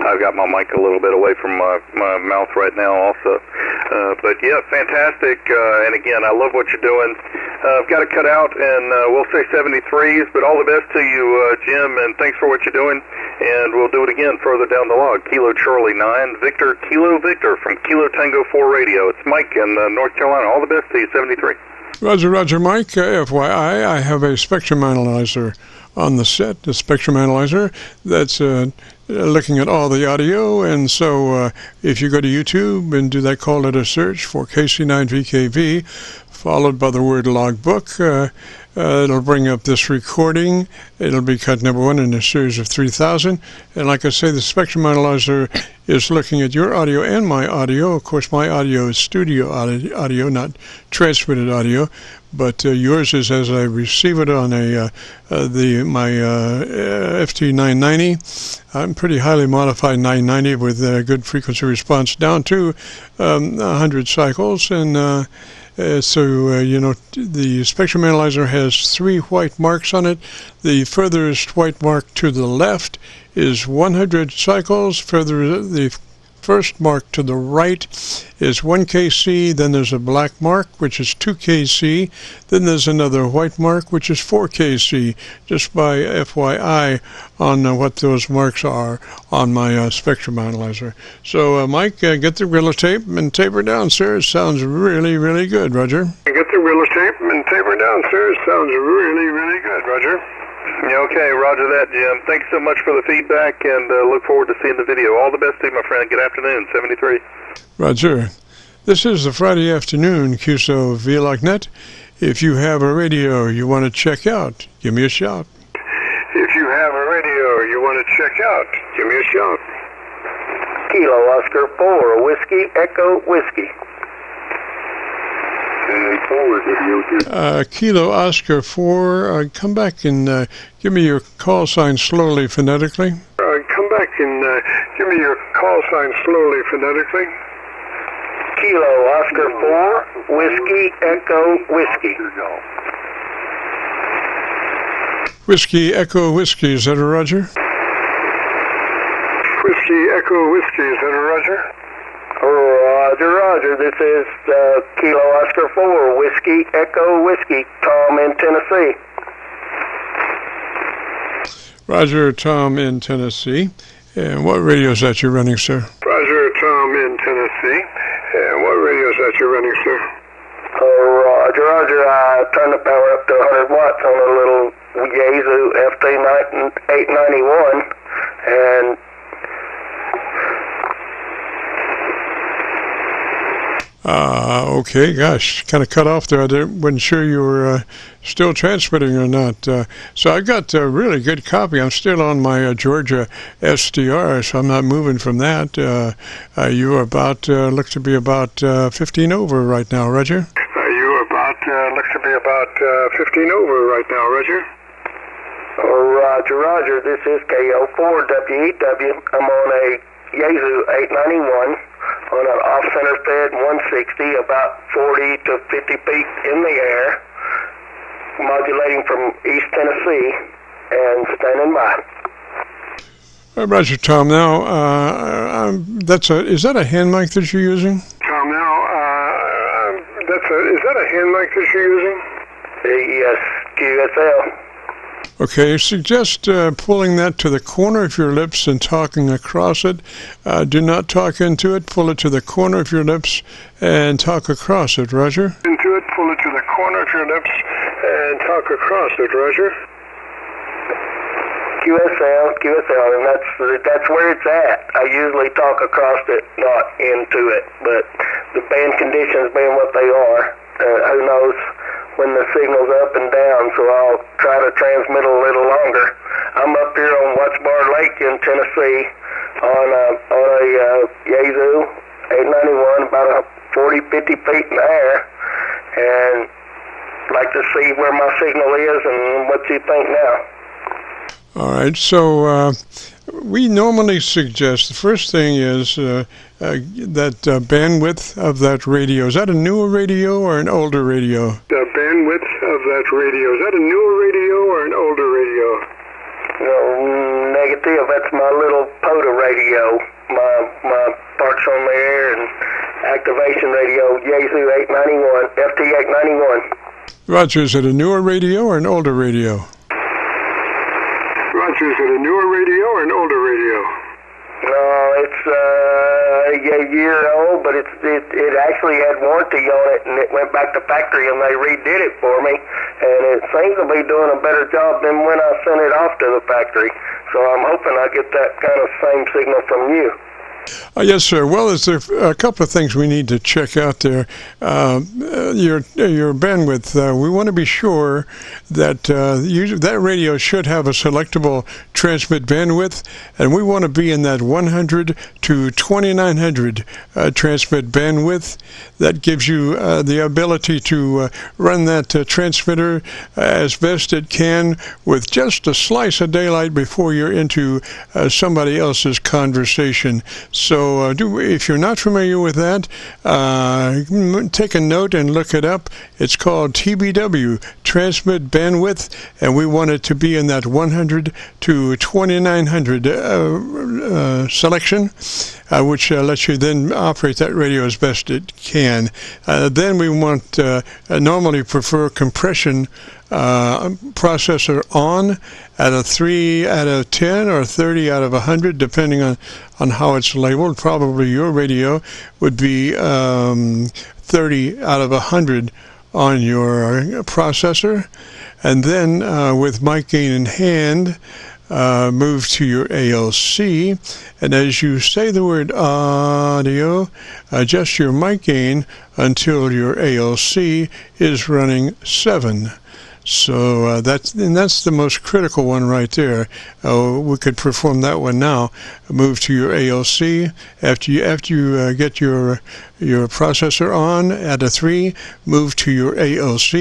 E: I've got my mic a little bit away from my mouth right now also. But yeah, fantastic. And again, I love what you're doing. I've got to cut out, and we'll say 73s, but all the best to you, Jim, and thanks for what you're doing. And we'll do it again further down the log. Kilo Charlie 9, Victor, Kilo Victor from Kilo Tango 4 Radio. It's Mike in North Carolina. All the best to you, 73.
A: Roger, Mike. FYI, I have a spectrum analyzer on the set, the spectrum analyzer that's looking at all the audio. And so if you go to YouTube and do that call letter search for KC9VKV, followed by the word logbook, it'll bring up this recording. It'll be cut number 1 in a series of 3,000. And like I say, the spectrum analyzer is looking at your audio and my audio. Of course, my audio is studio audio, not transmitted audio. But yours is as I receive it on my FT990. I'm pretty highly modified 990 with good frequency response down to 100 cycles, and You know, the spectrum analyzer has 3 white marks on it. The furthest white mark to the left is 100 cycles. The first mark to the right is 1 kc, then there's a black mark, which is 2 kc, then there's another white mark, which is 4 kc, just by FYI on what those marks are on my spectrum analyzer. So, Mike, get the Gorilla Tape and tape her down, sir. It sounds really, really good, Roger.
B: Get the Gorilla Tape and tape her down, sir. It sounds really, really good, Roger.
E: Okay, roger that, Jim. Thanks so much for the feedback, and look forward to seeing the video. All the best to you, my friend. Good afternoon, 73.
A: Roger. This is the Friday afternoon Qso-Vlog net. If you have a radio you want to check out, give me a shout.
B: If you have a radio you want to check out, give me a shout.
D: Kilo Oscar 4, Whiskey Echo Whiskey.
A: Kilo Oscar 4, come back and give me your call sign slowly phonetically.
B: Come back and give me your call sign slowly phonetically.
D: Kilo Oscar 4, Whiskey Echo Whiskey.
A: Whiskey Echo Whiskey, is that a Roger?
B: Whiskey Echo Whiskey, is that a Roger?
D: Roger, Roger. This is Kilo Oscar 4, Whiskey Echo Whiskey, Tom in Tennessee.
A: Roger, Tom in Tennessee. And what radio is that you're running, sir?
B: Roger, Tom in Tennessee. And what radio is that you're running, sir?
D: Roger, Roger. I turned the power up to 100 watts on a little Yaesu FT891, and
A: okay, gosh, kind of cut off there. I wasn't sure you were still transmitting or not. So I got a really good copy. I'm still on my Georgia SDR, so I'm not moving from that. You are about, look to be about 15 over right now, Roger.
B: Looks to be about 15 over right now, Roger.
D: Roger, Roger. This is KO4WEW. I'm on a Yaesu 891 on an off-center fed 160, about 40 to 50 feet in the air, modulating from East Tennessee, and standing by.
A: Roger, Tom. Now, is that a hand mic that you're using?
B: Tom, now, is that a hand mic that you're using?
D: Yes, QSL.
A: Okay, suggest pulling that to the corner of your lips and talking across it. Do not talk into it. Pull it to the corner of your lips and talk across it, Roger.
B: Into it, pull it to the corner of your lips and talk across it, Roger.
D: QSL, and that's where it's at. I usually talk across it, not into it, but the band conditions being what they are, who knows when the signal's up and down, so I'll try to transmit a little longer. I'm up here on Wattsbar Lake in Tennessee on a Yaesu 891, about 40, 50 feet in the air, and like to see where my signal is and what you think now.
A: All right, so we normally suggest the first thing is that bandwidth of that radio. Is that a newer radio or an older radio?
B: The bandwidth of that radio. Is that a newer radio or an older radio?
D: No, negative. That's my little POTA radio. My parts on the air and activation radio, Yaesu 891, FT891.
A: Roger, is it a newer radio or an older radio?
B: Roger, is it a newer radio or an older radio?
D: No, it's a year old, but it actually had warranty on it, and it went back to factory, and they redid it for me, and it seems to be doing a better job than when I sent it off to the factory. So I'm hoping I get that kind of same signal from you.
A: Yes, sir. Well, there's a couple of things we need to check out there. Your bandwidth. We want to be sure that that radio should have a selectable transmit bandwidth, and we want to be in that 100 to 2900 transmit bandwidth. That gives you the ability to run that transmitter as best it can with just a slice of daylight before you're into somebody else's conversation. So if you're not familiar with that, take a note and look it up. It's called TBW, Transmit Bandwidth, and we want it to be in that 100 to 2900 selection, which lets you then operate that radio as best it can. Then we want, normally prefer compression processor on at a 3 out of 10 or 30 out of 100, depending on how it's labeled. Probably your radio would be 30 out of 100 on your processor. And then with mic gain in hand, move to your ALC, and as you say the word audio, adjust your mic gain until your ALC is running 7. So that's the most critical one right there. We could perform that one now. Move to your ALC after you get your processor on at a 3. Move to your ALC,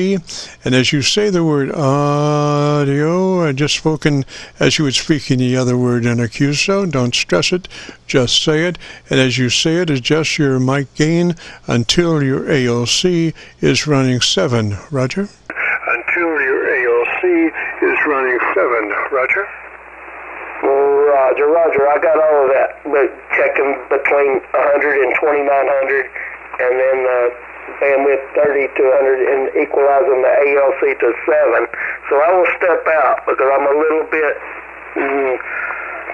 A: and as you say the word audio, just spoken as you would speak any other word in a QSO. Don't stress it, just say it. And as you say it, adjust your mic gain until your ALC is running 7. Roger.
B: Until your ALC is running 7. Roger?
F: Roger. I got all of that, but checking between 100 and 2900, and then bandwidth 30 to 100, and equalizing the ALC to 7. So I will step out because I'm a little bit,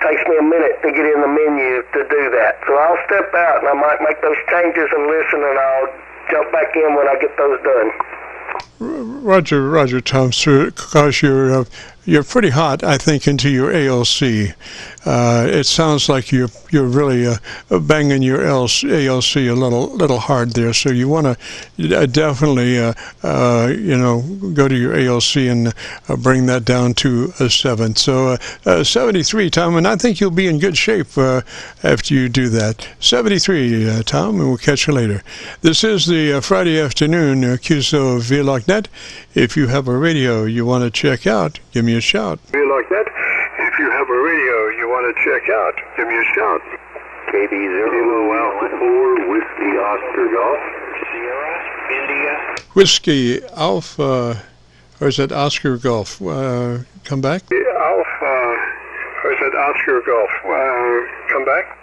F: takes me a minute to get in the menu to do that. So I'll step out, and I might make those changes and listen, and I'll jump back in when I get those done.
A: Roger, Tom, sir, because you're pretty hot, I think, into your ALC. It sounds like you're really banging your ALC a little hard there. So you want to definitely go to your ALC and bring that down to a 7. So 73, Tom, and I think you'll be in good shape after you do that. 73, Tom, and we'll catch you later. This is the Friday afternoon Qso-Vlog net. If you have a radio you want to check out, give me a shout.
B: Like that. If you have a radio you want to check out, give me a shout.
E: KD0 Alpha 4 Whiskey Oscar Golf.
F: Sierra India.
A: Whiskey Alpha, or is that Oscar Golf? Come back.
B: Alpha, or is that Oscar Golf? Come back.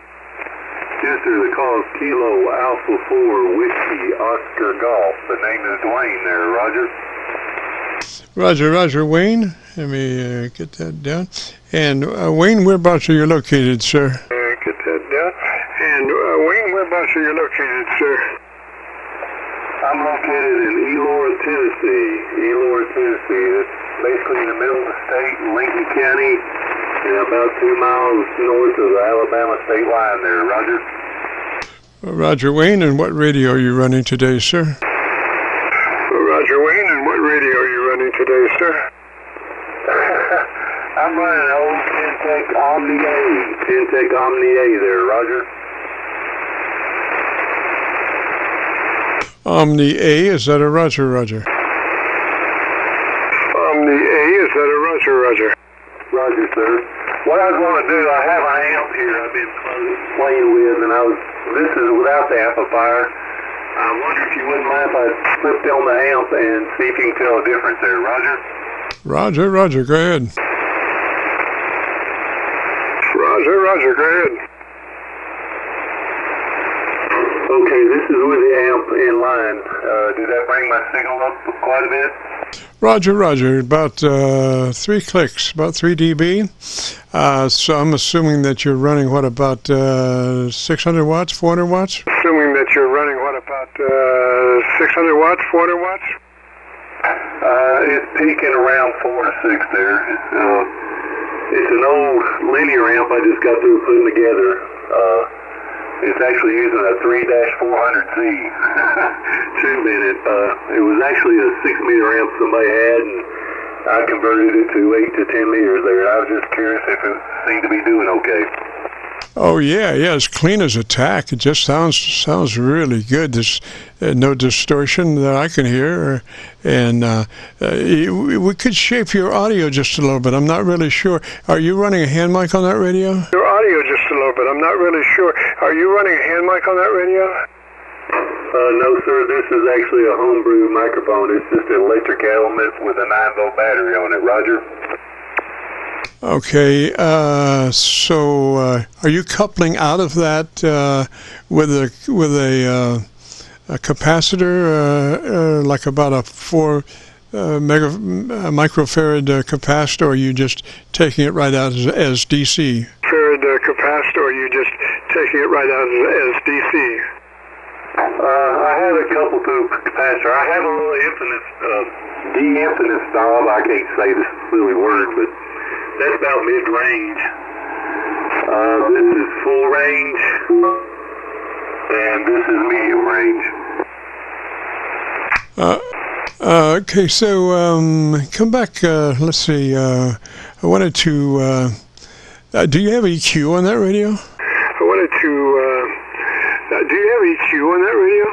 E: Yes, sir. The call is Kilo Alpha 4 Whiskey Oscar Golf. The name is Dwayne there, Roger.
A: Roger, Wayne. Let me get that down. And Wayne, whereabouts are you located, sir?
B: Get that down. And Wayne, whereabouts are you located, sir?
E: I'm located in Elora, Tennessee. It's basically in the middle of the state, in Lincoln County, and about 2 miles north of the Alabama state line there, Roger.
A: Roger, Wayne, and what radio are you running today, sir?
B: Roger, Wayne, and what radio are you running today, sir?
E: I'm running an old Tentec Omni A. Tentec Omni A there, Roger.
A: Omni A, is that a Roger?
B: Omni A, is that a Roger?
E: Roger, sir. What I was going to do, I have an amp here I've been playing with, and this is without the amplifier. I wonder if you wouldn't mind if I flipped on the amp and see if you can tell a difference there, Roger?
A: Roger, go ahead.
B: Roger, go ahead.
E: Okay, this is with the amp in line. Did that bring my signal up quite a bit?
A: Roger, about 3 clicks, about 3 dB. So I'm assuming that you're running, what, about 600 watts, 400 watts?
B: Assuming that you're running, what, about 600 watts, 400 watts?
E: It's peaking around 4 to 6 there. It's an old linear amp I just got through putting together. It's actually using a 3-400Z 2-minute. It was actually a 6-meter amp somebody had, and I converted it to 8 to 10 meters there. I was just curious if it seemed to be doing okay.
A: Oh yeah, it's clean as a tack. It just sounds really good. There's no distortion that I can hear, and we could shape your audio just a little bit. I'm not really sure. Are you running a hand mic on that radio?
B: Your audio just a little bit. I'm not really sure. Are you running a hand mic on that radio?
E: No, sir. This is actually a homebrew microphone. It's just an electric element with a 9-volt battery on it. Roger.
A: Okay. So are you coupling out of that with a capacitor, like about a 4 microfarad capacitor, or are you just taking it right out as DC?
B: Farad capacitor, or are you just taking it right out as DC?
E: I have a couple through capacitor. I have a little de-infinite knob. I can't say this silly word, but that's about mid-range. This is full range, and this is medium range.
A: Okay, so come back. Let's see. I wanted to. Do you have EQ on that radio?
B: I wanted to. Do you have EQ on that radio?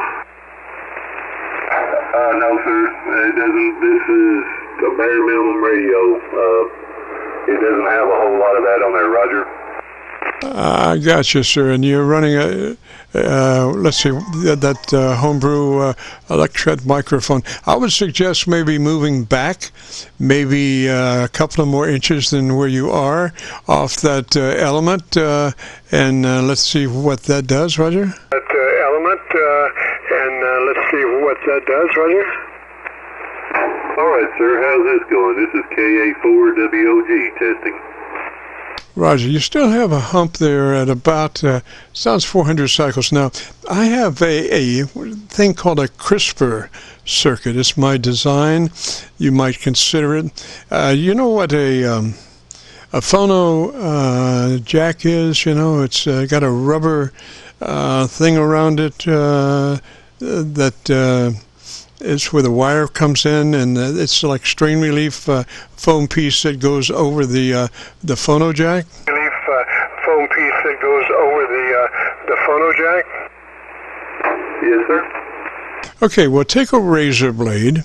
E: No, sir. It doesn't. This is a bare minimum radio. It doesn't have a whole lot of that on there, Roger.
A: I got you, sir. And you're running a, let's see, that homebrew electret microphone. I would suggest maybe moving back, maybe a couple of more inches than where you are off that element, and let's see what that does, Roger.
B: That element, and let's see what that does, Roger.
E: All right, sir. How's this going? This is KA4WOG testing.
A: Roger, you still have a hump there at about, sounds 400 cycles. Now, I have a thing called a CRISPR circuit. It's my design. You might consider it. You know what a phono jack is? You know, it's got a rubber thing around it that is where the wire comes in, and it's like strain relief foam piece that goes over the phono jack.
B: Relief foam piece that goes over the phono jack.
E: Yes, sir.
A: Okay, well, take a razor blade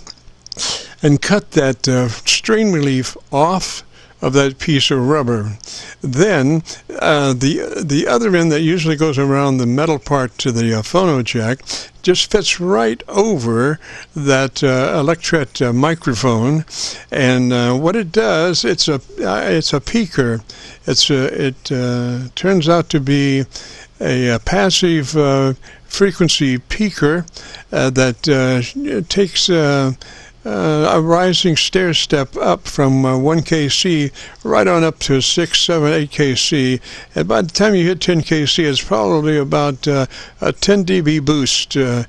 A: and cut that strain relief off of that piece of rubber. Then the other end that usually goes around the metal part to the phono jack just fits right over that electret microphone, and what it does, it's a peaker. It turns out to be a passive frequency peaker that takes a rising stair step up from 1 kc right on up to 6, 7, 8 kc, and by the time you hit 10 kc it's probably about a 10 dB boost, and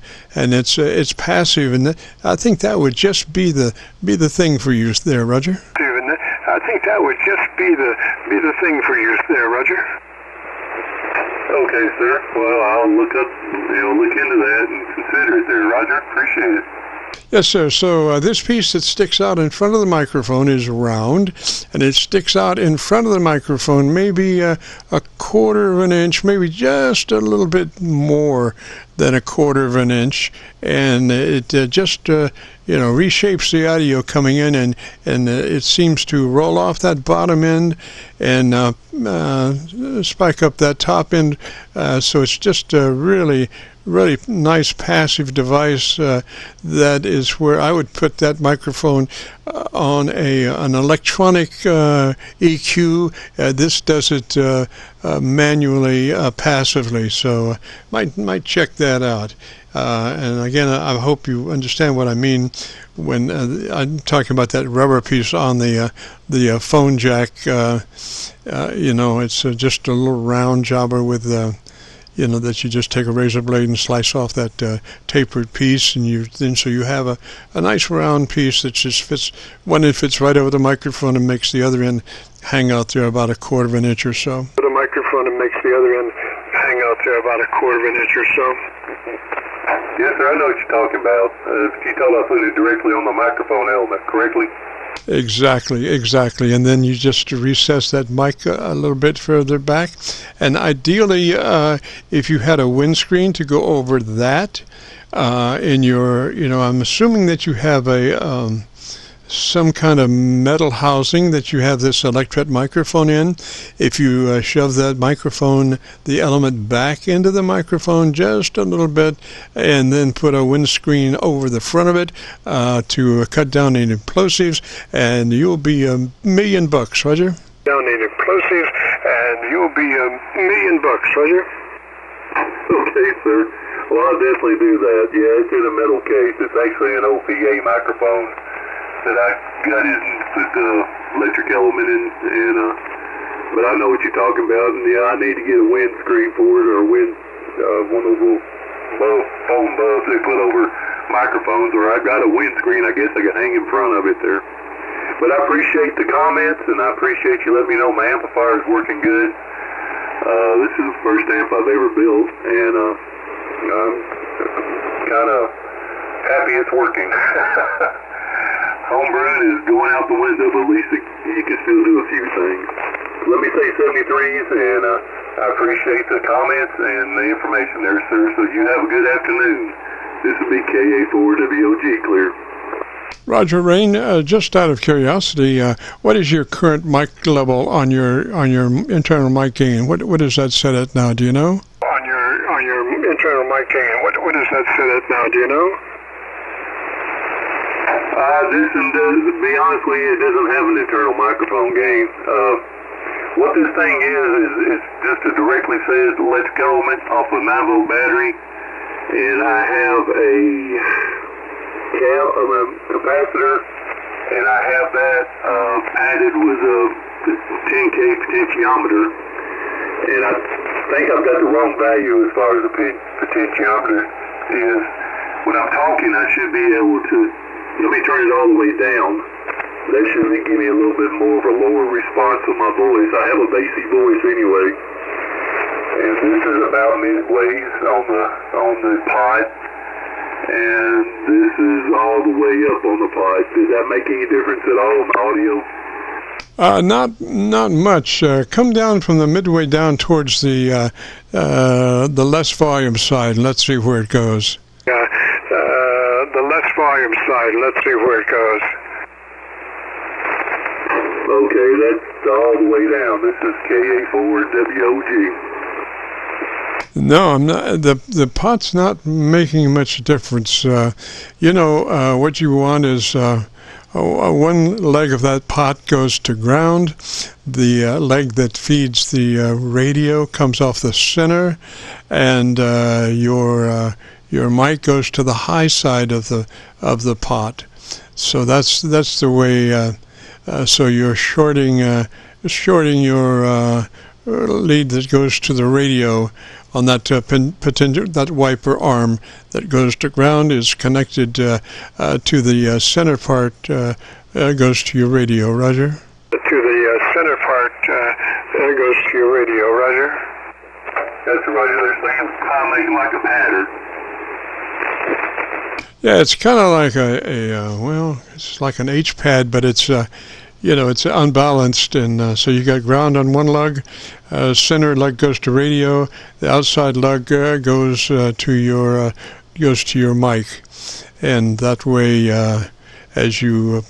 A: it's passive, and I think that would just be the thing for you there, Roger.
B: I think that would just be the thing for you there, Roger.
E: Okay, sir. Well, I'll look into that and consider it there, Roger. Appreciate it.
A: Yes, sir. So this piece that sticks out in front of the microphone is round, and it sticks out in front of the microphone maybe a quarter of an inch, maybe just a little bit more than a quarter of an inch, and it just reshapes the audio coming in, and it seems to roll off that bottom end and spike up that top end. So it's just a really nice passive device that is where I would put that microphone on an electronic EQ. This does it manually, passively, so might check that out. And again, I hope you understand what I mean when I'm talking about that rubber piece on the phone jack. It's just a little round jobber with that you just take a razor blade and slice off that tapered piece, and so you have a nice round piece that just fits. One end fits right over the microphone and makes the other end hang out there about a quarter of an inch or so.
B: The microphone and makes the other end hang out there about a quarter of an inch or so.
E: Yes, sir. I know what you're talking about. You told I put it directly on the microphone element, correctly?
A: Exactly. And then you just recess that mic a little bit further back. And ideally, if you had a windscreen to go over that in your, I'm assuming that you have a some kind of metal housing that you have this electret microphone in. If you shove that microphone, the element back into the microphone just a little bit, and then put a windscreen over the front of it to cut down any plosives, and you'll be $1 million, Roger.
B: Down any plosives, and you'll be $1 million, Roger.
E: Okay, sir. Well, I'll definitely do that. Yeah, it's in a metal case. It's actually an OPA microphone that I got in, put the electric element in, and but I know what you're talking about, and yeah, I need to get a windscreen for it, or one of those little foam bulbs they put over microphones, or I've got a windscreen I guess I can hang in front of it there. But I appreciate the comments, and I appreciate you letting me know my amplifier is working good. This is the first amp I've ever built, and I'm kind of happy it's working. Homebrewing is going out the window, but at least you can still do a few things. Let me say 73s, and I appreciate the comments and the information there, sir. So you have a good afternoon. This will be KA4WOG, clear.
A: Roger, Rain, just out of curiosity, what is your current mic level on your internal mic gain? What is that set at now? Do you know?
B: On your internal mic gain, what is that set at now? Do you know?
E: To be honest with you, it doesn't have an internal microphone gain. What this thing is just a directly says electric element off a 9-volt battery, and I have a capacitor, and I have that padded with a 10K potentiometer, and I think I've got the wrong value as far as the potentiometer is. When I'm talking, I should be able to, let me turn it all the way down. That should give me a little bit more of a lower response of my voice. I have a bassy voice anyway. And this is about midways on the pod. And this is all the way up on the pod. Does that make any difference at all in the audio?
A: Not much. Come down from the midway down towards the less volume side, and let's see where it goes.
B: The less volume side. Let's see where it goes.
E: Okay, that's all the way down. This is KA4WOG.
A: No, I'm not. The pot's not making much difference. What you want is one leg of that pot goes to ground. The leg that feeds the radio comes off the center, and your mic goes to the high side of the pot. So that's the way. So you're shorting your lead that goes to the radio on that that wiper arm that goes to ground is connected to the center part goes to your radio. Roger.
B: To the center part goes to your radio. Roger.
E: That's Roger. They're saying it's kind of making like a pattern.
A: Yeah, it's kind of like it's like an H pad, but it's it's unbalanced, and so you got ground on one lug, center lug goes to radio, the outside lug goes to your mic, and that way, as you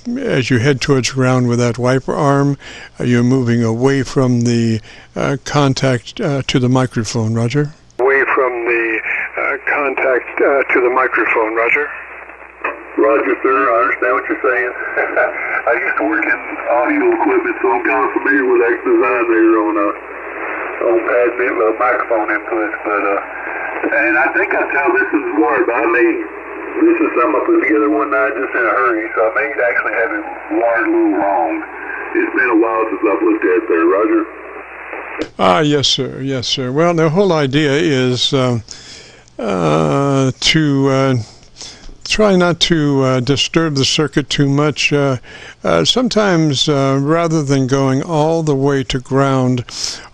A: head towards ground with that wiper arm, you're moving away from the contact to the microphone. Roger.
B: Away from the contact to the microphone. Roger.
E: Roger, sir. I understand what you're saying. I used to work in audio equipment, so I'm kind of familiar with that design there on pad microphone inputs. But and I think I tell this is wired, but this is something I put together one night just in a hurry, so I may actually have it wired a little wrong. It's been a while since I've looked at it there, Roger.
A: Yes, sir. Yes, sir. Well, the whole idea is to try not to disturb the circuit too much. Sometimes, rather than going all the way to ground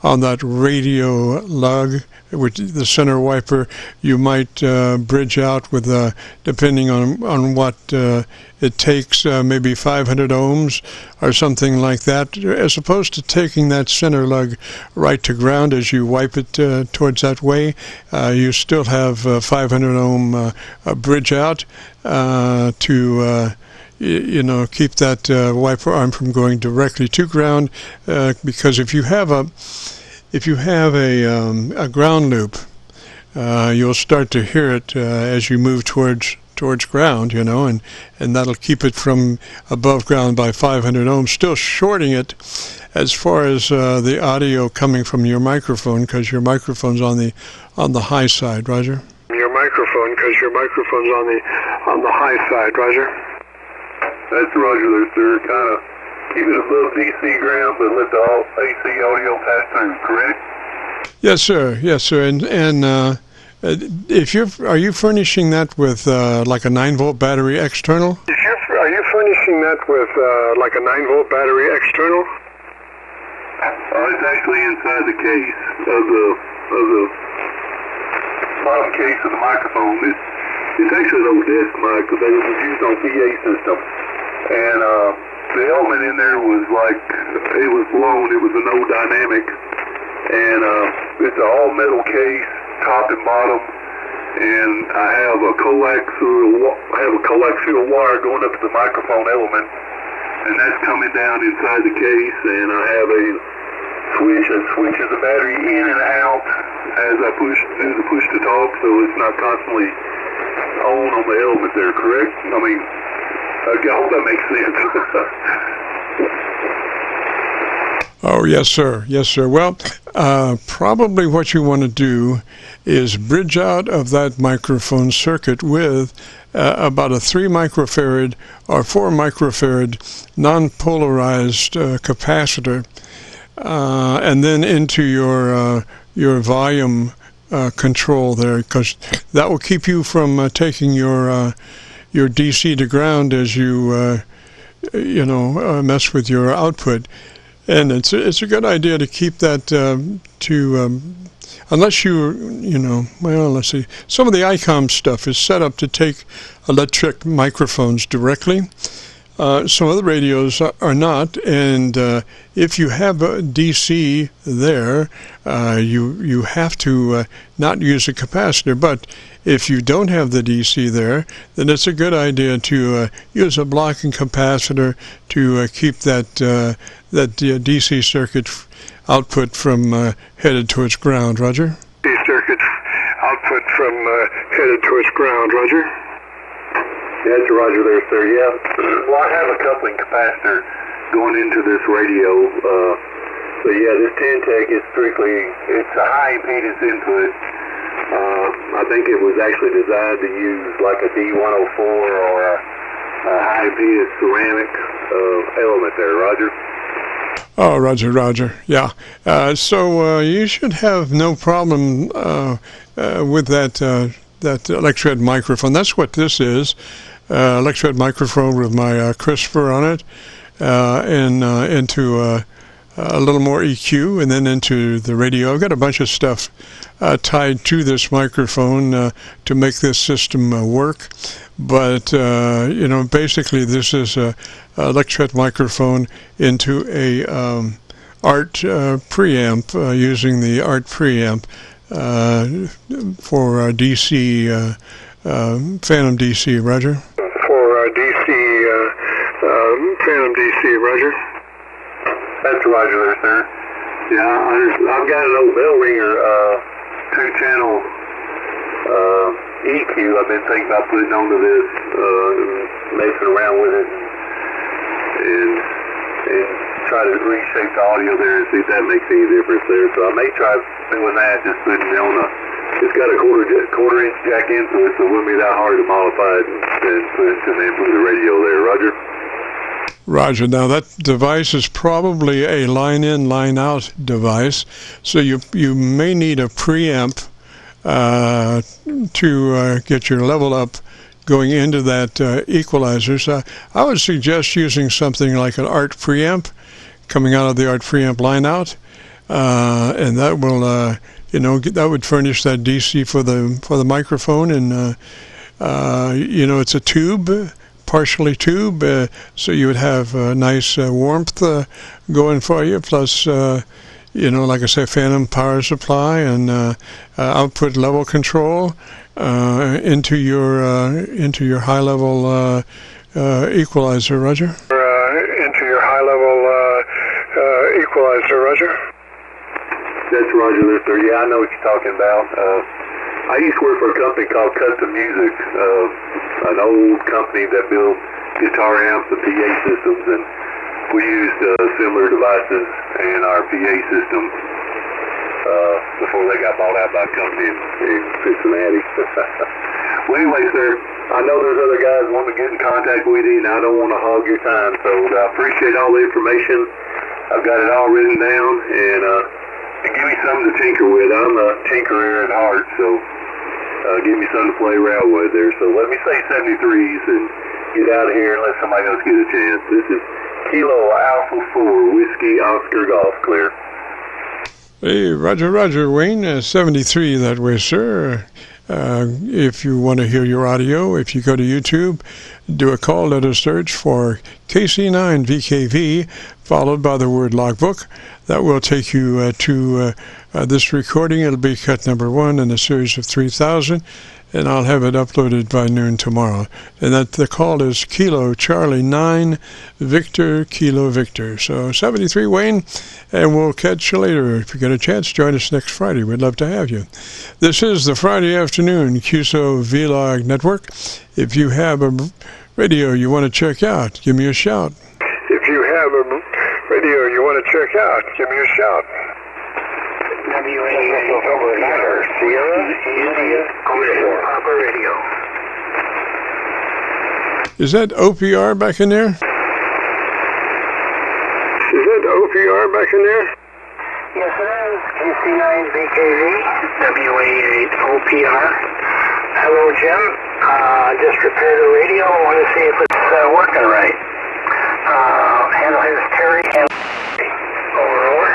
A: on that radio lug, which the center wiper, you might bridge out with, depending on what it takes, maybe 500 ohms or something like that, as opposed to taking that center lug right to ground as you wipe it towards that way. You still have 500 ohm bridge out to keep that wiper arm from going directly to ground, because if you have a ground loop, you'll start to hear it as you move towards ground, and that'll keep it from above ground by 500 ohms, still shorting it as far as the audio coming from your microphone, because your microphone's on the high side. Roger.
B: Your microphone's on the high side. Roger.
E: That's Roger there, sir. Kind of keep it above DC ground, but let the AC audio pass through. Correct?
A: Yes, sir. And are you furnishing that with like a 9-volt battery external?
B: Are you furnishing that with like a 9-volt battery external?
E: It's actually inside the case of the bottom case of the microphone. It's actually an old desk mic that was used on PA system, and the element in there was like it was blown. It was an old dynamic, and it's an all metal case, top and bottom. And I have a coaxial wire going up to the microphone element, and that's coming down inside the case. And I have a switch that switches the battery in and out as I do the push to talk, so it's not constantly on the element there. Correct? I mean, I hope that makes sense.
A: Oh, yes, sir. Well, probably what you want to do is bridge out of that microphone circuit with about a 3 microfarad or 4 microfarad non-polarized capacitor, and then into your volume control there, because that will keep you from taking your DC to ground as you mess with your output. And it's a good idea to keep that unless let's see. Some of the ICOM stuff is set up to take electric microphones directly. Some of the radios are not, and if you have a DC there, you have to not use a capacitor. But if you don't have the DC there, then it's a good idea to use a blocking capacitor to keep that DC circuit output from headed towards ground. Roger.
B: DC circuit output from headed towards ground. Roger.
E: That's Roger there, sir. Yeah. Well, I have a coupling capacitor going into this radio. So yeah, this 10-tech is it's a high impedance input. I think it was actually designed to use like a D104 or a high impedance ceramic element there, Roger.
A: Oh, Roger. Yeah. So you should have no problem with that electret microphone. That's what this is. Electret microphone with my crisper on it, and into a little more EQ, and then into the radio. I've got a bunch of stuff tied to this microphone to make this system work. But basically, this is a electret microphone into a ART preamp, using the ART preamp for DC, Phantom DC. Roger.
B: DC, Phantom DC, Roger.
E: That's Roger there, sir. Yeah, I've got an old bell ringer, 2-channel EQ I've been thinking about putting onto this, messing around with it, and try to reshape the audio there and see if that makes any difference there. So I may try doing that, just putting it on it's got a quarter-inch jack into it, so it wouldn't be that hard to modify it and put it to the radio there. Roger.
A: Roger. Now that device is probably a line-in, line-out device, so you may need a preamp to get your level up going into that equalizer. So I would suggest using something like an ART preamp coming out of the ART preamp line-out, and that will that would furnish that DC for the microphone, and it's a tube, partially tube, so you would have nice warmth going for you, plus like I say, phantom power supply and output level control into your high level equalizer, Roger.
B: Into your high-level equalizer, Roger.
G: That's Roger there, sir. Yeah, I know what you're talking about. I used to work for a company called Custom Music, an old company that built guitar amps and PA systems, and we used similar devices in our PA system before they got bought out by a company in Cincinnati. Well, anyway, sir, I know there's other guys wanting to get in contact with you, and I don't want to hog your time, so I appreciate all the information. I've got it all written down, and give me something to tinker with. I'm a tinkerer at heart, so give me something to play around with there. So let me say 73s and get out of here and let somebody else get a chance. This is Kilo Alpha 4, Whiskey Oscar Golf, clear.
A: Hey, Roger, Wayne, 73 that way, sir. If you want to hear your audio, if you go to YouTube, do a call, let us search for KC9VKV, followed by the word logbook. That will take you to this recording. It'll be cut number 1 in a series of 3,000, and I'll have it uploaded by noon tomorrow. And that the call is Kilo Charlie 9 Victor Kilo Victor. So 73, Wayne, and we'll catch you later. If you get a chance, join us next Friday. We'd love to have you. This is the Friday afternoon Qso-Vlog Network. If you have a radio you want to check out, give me a shout.
B: If you have a radio you want to check out, give me a shout.
F: November, Sierra, India, Papa Radio.
A: Is that OPR back in there?
B: Is that OPR back in there?
F: Yes, it is. KC9VKV, WA8OPR. Hello, Jim. Just repaired the radio. I want to see if it's working right. Handle here is Terry. Over.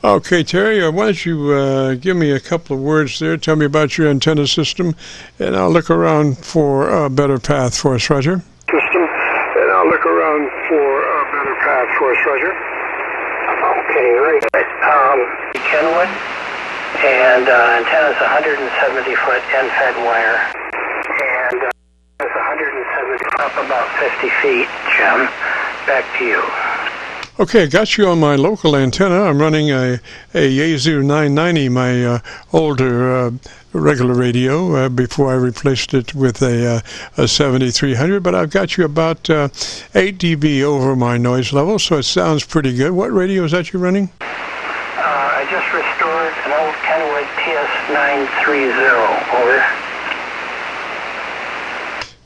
A: Okay, Terry, why don't you give me a couple of words there. Tell me about your antenna system, and I'll look around for a better path for us, Roger.
B: System, and I'll look around for a better path for us, Roger.
F: Okay, very good. Kenwood, and antenna's 170-foot end-fed wire, and it's 170 up about 50 feet, Jim. Back to you.
A: Okay, got you on my local antenna. I'm running a Yaesu 990, my older regular radio, before I replaced it with a 7300, but I've got you about 8 dB over my noise level, so it sounds pretty good. What radio is that you're running?
F: I just restored an old Kenwood TS930, over.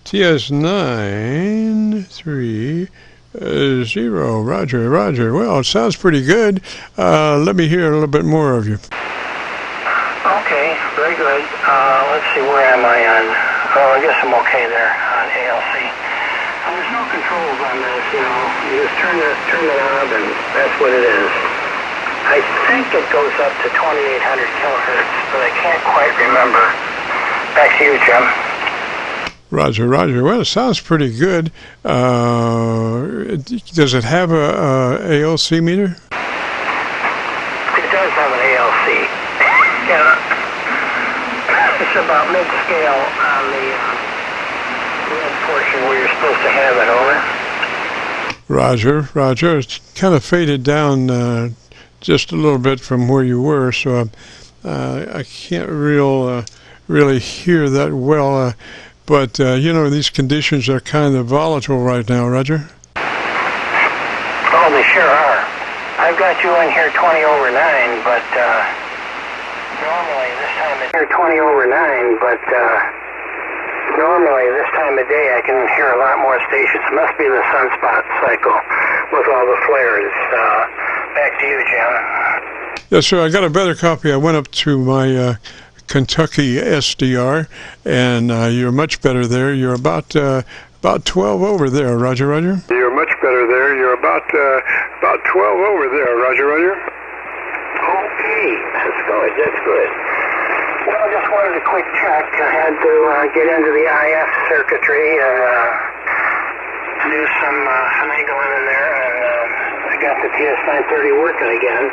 A: TS930, Roger. Well, it sounds pretty good. Let me hear a little bit more of you.
F: Okay, very good. Let's see, where am I on? Oh, I guess I'm okay there on ALC. There's no controls on this, you know. You just turn the knob and that's what it is. I think it goes up to 2,800 kilohertz, but I can't quite remember. Back to you, Jim.
A: Roger. Well, it sounds pretty good. Does it have a ALC meter?
F: It does have an ALC. Yeah. It's about mid-scale on the red portion where you're supposed to have it, over.
A: Roger. It's kind of faded down just a little bit from where you were, so I can't really hear that well. But, you know, these conditions are kind of volatile right now, Roger.
F: Oh, they sure are. I've got you in here 20 over 9, but normally this time of day, normally this time of day I can hear a lot more stations. It must be the sunspot cycle with all the flares. Back to you, Jim.
A: Yes, sir. I got a better copy. I went up to my Kentucky SDR, and you're much better there. You're about 12 over there, Roger.
B: You're much better there. You're about 12 over there, Roger.
F: Okay, that's good. Well, I just wanted a quick check. I had to get into the IF circuitry and do some finagling in there, and I got the TS930 working again.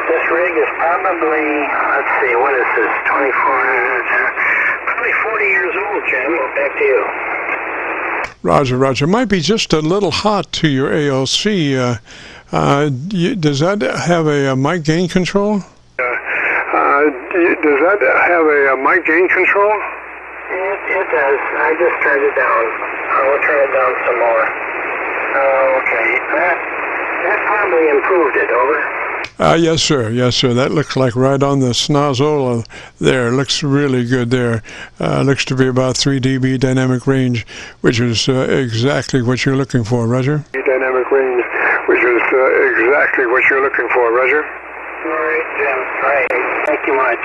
F: This rig is probably, let's see, what is this, 24, probably 40 years old, Jim. Back to you.
A: Roger, Roger. Might be just a little hot to your ALC. Does that have a mic gain control?
B: Does that have a mic gain control?
F: It does. I just turned it down. I will turn it down some more. Okay. That probably improved it, over.
A: Yes, sir. Yes, sir. That looks like right on the snozola there. Looks really good there. Looks to be about 3 dB dynamic range, which is exactly what you're looking for, Roger.
B: Dynamic range, which is exactly what you're looking for, Roger.
F: All right, Jim. Right. Thank you much.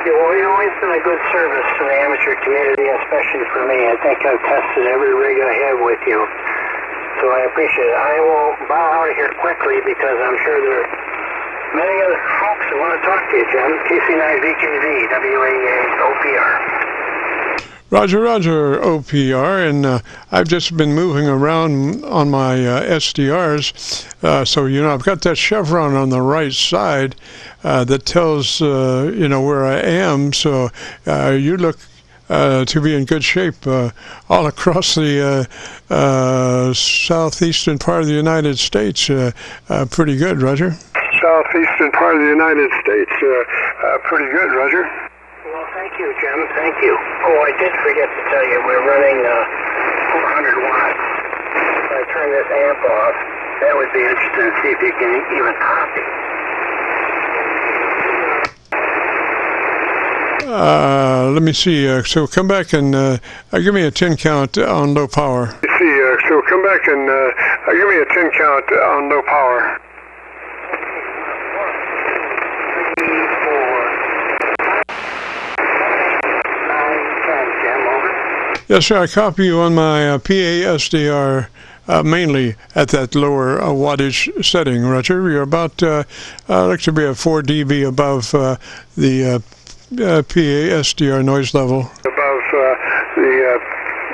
F: Well, you've always been a good service to the amateur community, especially for me. I think I've tested every rig I have with you. So I appreciate it. I will bow out of here quickly because I'm sure there are many other folks that want to talk to you, Jim. KC9VKV, WAA, OPR.
A: Roger, Roger, OPR, and I've just been moving around on my SDRs, so I've got that chevron on the right side that tells where I am. So you look to be in good shape all across the southeastern part of the United States. Pretty good, Roger.
B: Southeastern part of the United States. Pretty good, Roger.
F: Well, thank you, Jim. Thank you. Oh, I did forget to tell you, we're running 400 watts. If I turn this amp off, that would be interesting to see if you can even copy.
A: Let me see. So come back and give me a 10 count on low power.
B: So come back and give me a 10 count on low power.
F: 1, 2, 3, 4, 5, 6, 7, 8, 9, 10, Jim, over.
A: Yes, sir. I copy you on my PA SDR mainly at that lower wattage setting, Roger. You're about, looks to be a 4 dB above the PA SDR noise level.
B: Above the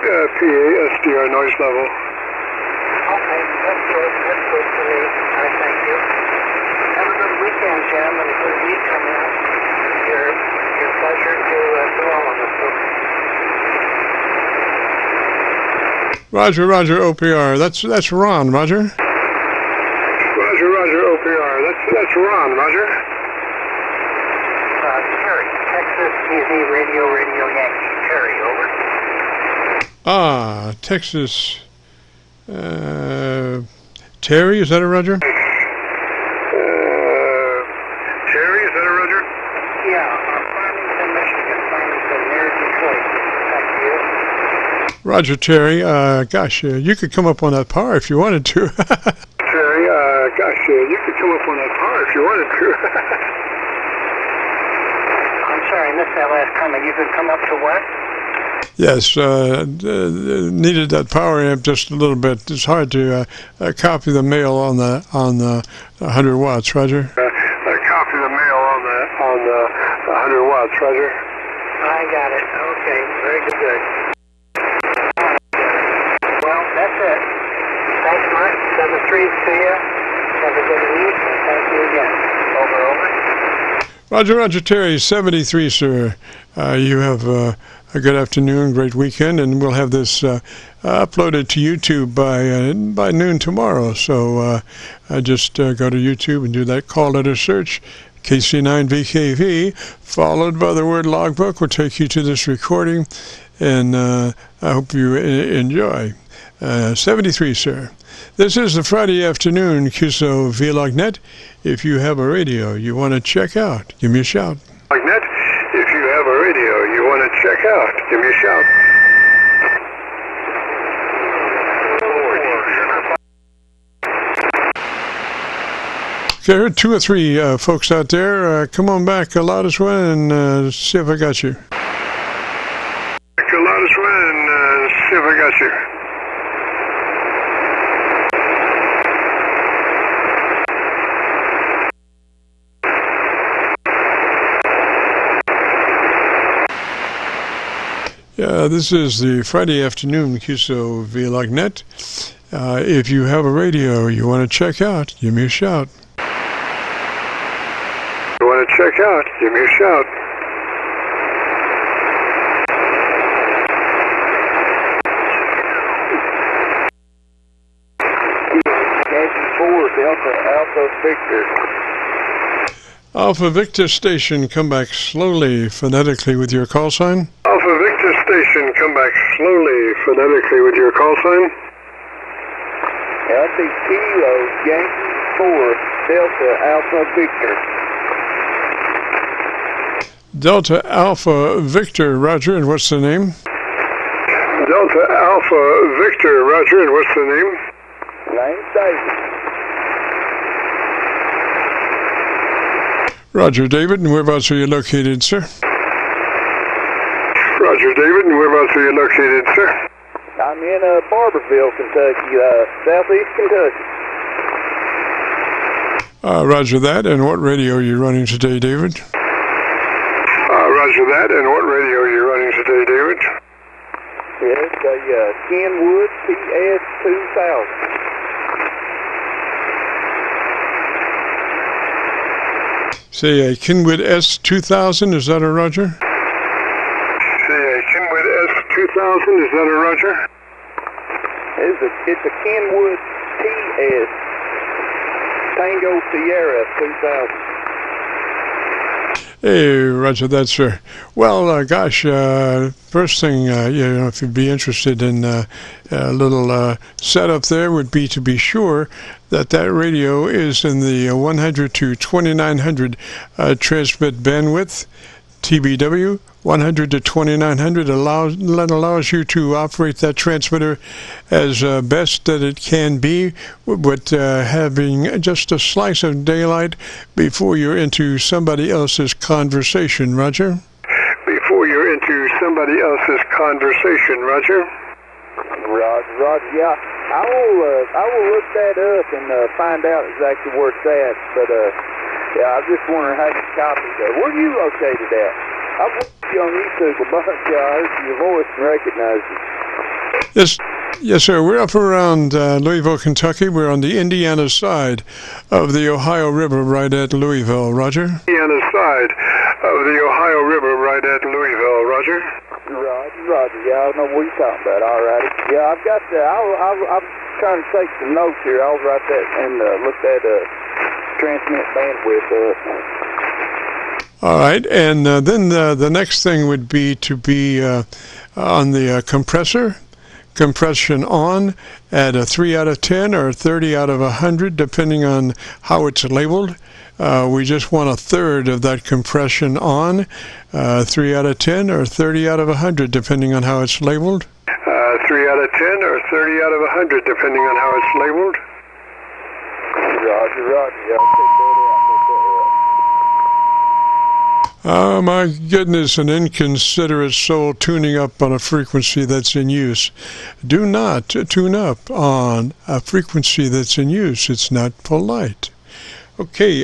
B: PA SDR noise level.
F: Okay, that's good. That's good for me. I thank you. Have a good weekend, Jim, and a good week coming up. Your pleasure to all of us.
A: Roger, Roger, OPR. That's Ron, Roger.
B: Roger, Roger, OPR. That's Ron, Roger.
F: Terry, Texas TV Radio Yankee. Terry, over.
A: Texas. Terry, is that a Roger?
B: Terry, is that a Roger?
F: Yeah, Farmington, Michigan. Farmington, near Detroit. Thank you.
A: Roger, Terry. Gosh, you could come up on that power if you wanted to.
B: Terry, you could come up on that power if you wanted to.
F: I'm sorry, I missed that last comment. You could come up to what?
A: Yes, needed that power amp just a little bit. It's hard to copy the mail on the 100 watts, Roger.
B: Copy the mail on the 100 watts, Roger.
F: I got it. Okay, very good. Well, that's it. Thanks much. 7-3 to you. Have a good week, and thank you again. Over.
A: Roger, Roger, Terry, 73, sir. You have a good afternoon, great weekend, and we'll have this uploaded to YouTube by noon tomorrow. So just go to YouTube and do that call letter search, KC9VKV, followed by the word logbook, will take you to this recording, and I hope you enjoy. 73, sir. This is the Friday afternoon Qso-Vlog net. If you have a radio you want to check out, give me a shout.
B: Net. If you have a radio you want to check out, give me a shout.
A: Okay, I heard 2 or 3 folks out there. Come on back, loudest one, and see if I got you.
B: Loudest one, and see if I got you.
A: Yeah, this is the Friday afternoon Qso-Vlog net. If you have a radio you want to check out, give me a shout.
B: You want to check out, give me a shout.
F: Delta Alpha Victor.
A: Alpha Victor Station, come back slowly, phonetically with your call sign.
B: Alpha Victor Station, come back slowly, phonetically with your call sign.
F: Alpha Kilo Yankee 4 Delta Alpha Victor.
A: Delta Alpha Victor, roger, and what's the name?
B: Delta Alpha Victor, roger, and what's the name?
F: Name's David.
A: Roger, David, and whereabouts are you located, sir?
B: Roger, David, and whereabouts are you located, sir?
F: I'm in Barberville, Kentucky, southeast Kentucky.
A: Roger that, and what radio are you running today, David?
B: Roger that, and what radio are you running today, David?
F: It's a Kenwood TS-2000.
A: Say a Kenwood S2000, is that a roger?
B: Say a Kenwood S2000, is that a roger?
F: It's a Kenwood TS Tango Sierra 2000.
A: Hey, roger that, sir. Well, gosh, first thing, if you'd be interested in a little setup there would be to be sure that that radio is in the 100 to 2900 transmit bandwidth. TBW 100 to 2900 allows you to operate that transmitter as best that it can be, but having just a slice of daylight before you're into somebody else's conversation, roger?
B: Before you're into somebody else's conversation, roger?
F: Roger, yeah. I will look that up and find out exactly where it's at, but yeah, I was just wondering how you copied that. Where are you located at? I've watched you on YouTube a bunch. I heard your voice and recognized you.
A: Yes, sir. We're up around Louisville, Kentucky. We're on the Indiana side of the Ohio River, right at Louisville, roger?
B: Indiana side of the Ohio River, right at Louisville, roger?
F: Roger. Yeah, I know what you're talking about. All right. Yeah, I've got the. I'm trying to take some notes here. I'll write that and look that transmit bandwidth up.
A: All right, and then the next thing would be to be on the compressor, compression on at a 3 out of 10 or 30 out of 100, depending on how it's labeled. We just want a third of that compression on, 3 out of 10 or 30 out of 100, depending on how it's labeled.
B: 3 out of 10 or 30 out of 100, depending on how it's labeled.
F: Roger. Yeah, I'll take that out.
A: Oh, my goodness, an inconsiderate soul tuning up on a frequency that's in use. Do not tune up on a frequency that's in use. It's not polite. Okay,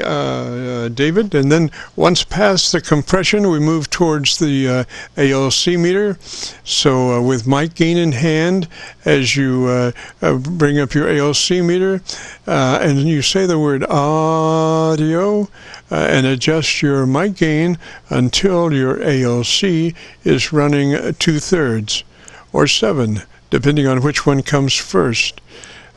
A: David, and then once past the compression, we move towards the ALC meter. So with mic gain in hand, as you bring up your ALC meter, and you say the word audio, and adjust your mic gain until your ALC is running 2/3 or 7, depending on which one comes first.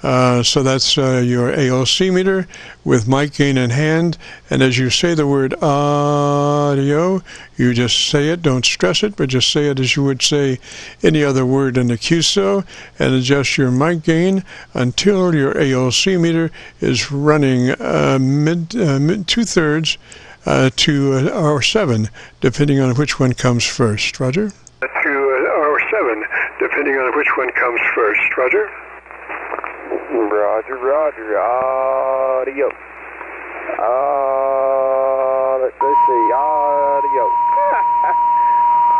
A: So that's your ALC meter with mic gain in hand, and as you say the word audio, you just say it, don't stress it, but just say it as you would say any other word in the Qso, and adjust your mic gain until your ALC meter is running mid 2/3 to or 7, depending on which one comes first. Roger?
B: 2 or 7, depending on which one comes first. Roger?
F: Roger. Audio. Let's see. Audio.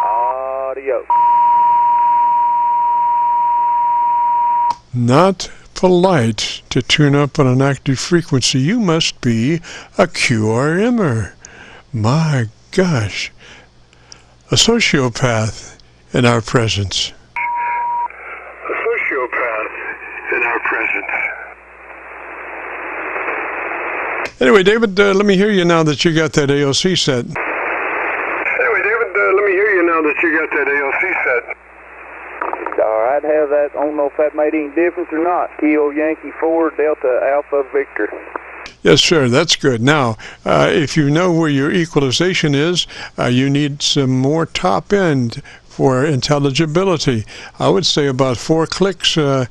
F: Audio.
A: Not polite to tune up on an active frequency. You must be a QRMer. My gosh. A sociopath in our presence. Anyway, David, let me hear you now that you got that ALC set.
B: All right,
H: to have that. I don't know if that made any difference or not. Kilo Yankee 4 Delta Alpha Victor.
A: Yes, sir, that's good. Now, if you know where your equalization is, you need some more top end for intelligibility. I would say about 4 clicks a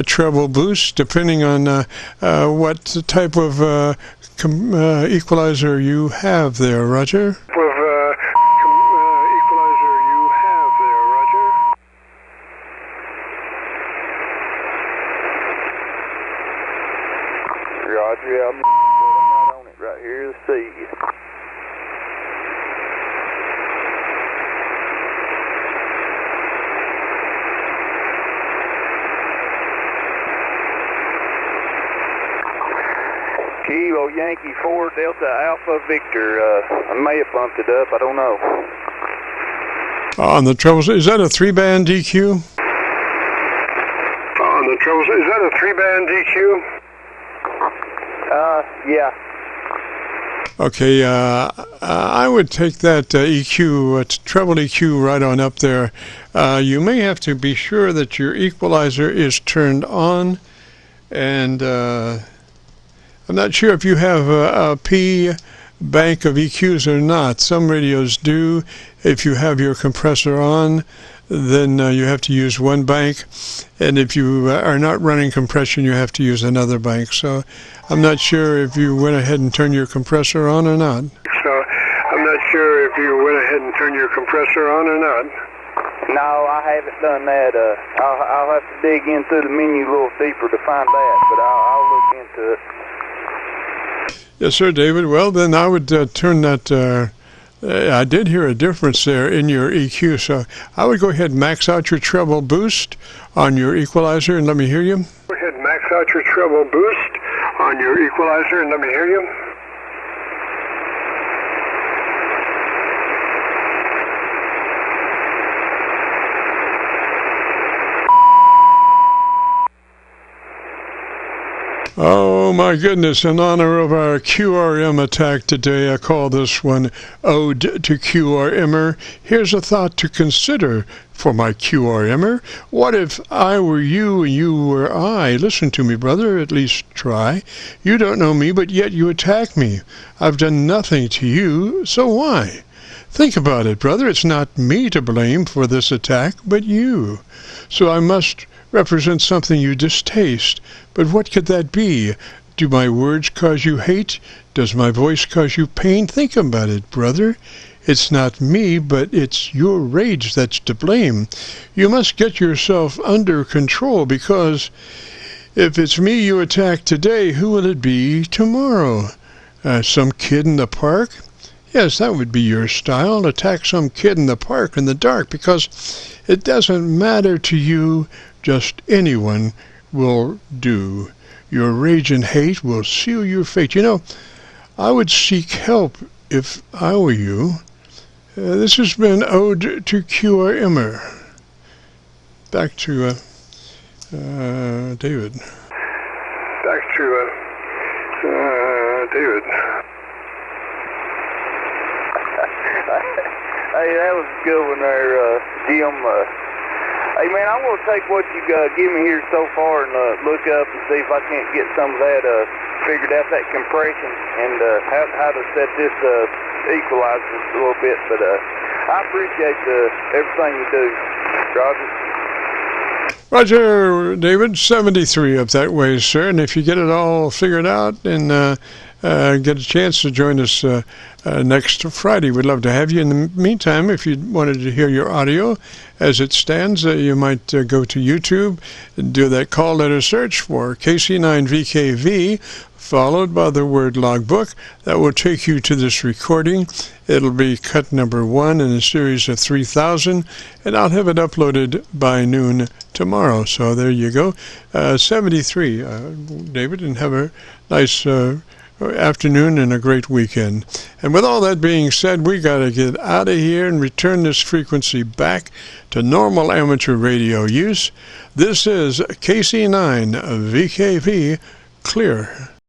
A: treble boost, depending on what type of equalizer you have there, Roger.
H: Roger, I'm right on it right here to see you. Kilo Yankee 4 Delta Alpha Victor. I may have bumped it up, I don't know.
A: On the treble, is that a 3-band DQ?
B: On the treble, is that a 3-band DQ?
H: Yeah.
A: Okay, I would take that EQ, treble EQ right on up there. You may have to be sure that your equalizer is turned on, and I'm not sure if you have a P bank of EQs or not. Some radios do. If you have your compressor on, then you have to use one bank, and if you are not running compression, you have to use another bank. So I'm not sure if you went ahead and turned your compressor on or not.
B: So I'm not sure if you went ahead and turned your compressor on or not.
H: No, I haven't done that. I'll have to dig into the menu a little deeper to find that, but I'll look into it.
A: Yes, sir, David. Well, then I would turn that. I did hear a difference there in your EQ, so I would go ahead and max out your treble boost on your equalizer and let me hear you.
B: Go ahead and max out your treble boost on your equalizer and let me hear you.
A: Oh my goodness, in honor of our QRM attack today, I call this one Ode to QRMer. Here's a thought to consider for my QRMer. What if I were you and you were I? Listen to me, brother, at least try. You don't know me, but yet you attack me. I've done nothing to you, so why? Think about it, brother. It's not me to blame for this attack, but you. So I must represent something you distaste. But what could that be? Do my words cause you hate? Does my voice cause you pain? Think about it, brother. It's not me, but it's your rage that's to blame. You must get yourself under control, because if it's me you attack today, who will it be tomorrow? Some kid in the park? Yes, that would be your style. Attack some kid in the park in the dark, because it doesn't matter to you. Just anyone will do. Your rage and hate will seal your fate. You know, I would seek help if I were you. This has been Ode to QRMer. Back to David.
B: Back to David.
H: Hey, that was a good one there, Jim. Hey, man, I'm going to take what you give me here so far and look up and see if I can't get some of that figured out, that compression, and how to set this equalizer a little bit. But I appreciate everything you do, Roger.
A: Roger, David, 73 up that way, sir. And if you get it all figured out and get a chance to join us next Friday, we'd love to have you. In the meantime, if you wanted to hear your audio as it stands, you might go to YouTube and do that call letter search for KC9VKV, followed by the word logbook. That will take you to this recording. It'll be cut number 1 in a series of 3,000, and I'll have it uploaded by noon tomorrow. So there you go. 73, David, and have a nice afternoon and a great weekend. And with all that being said, we got to get out of here and return this frequency back to normal amateur radio use. This is KC9VKV Clear.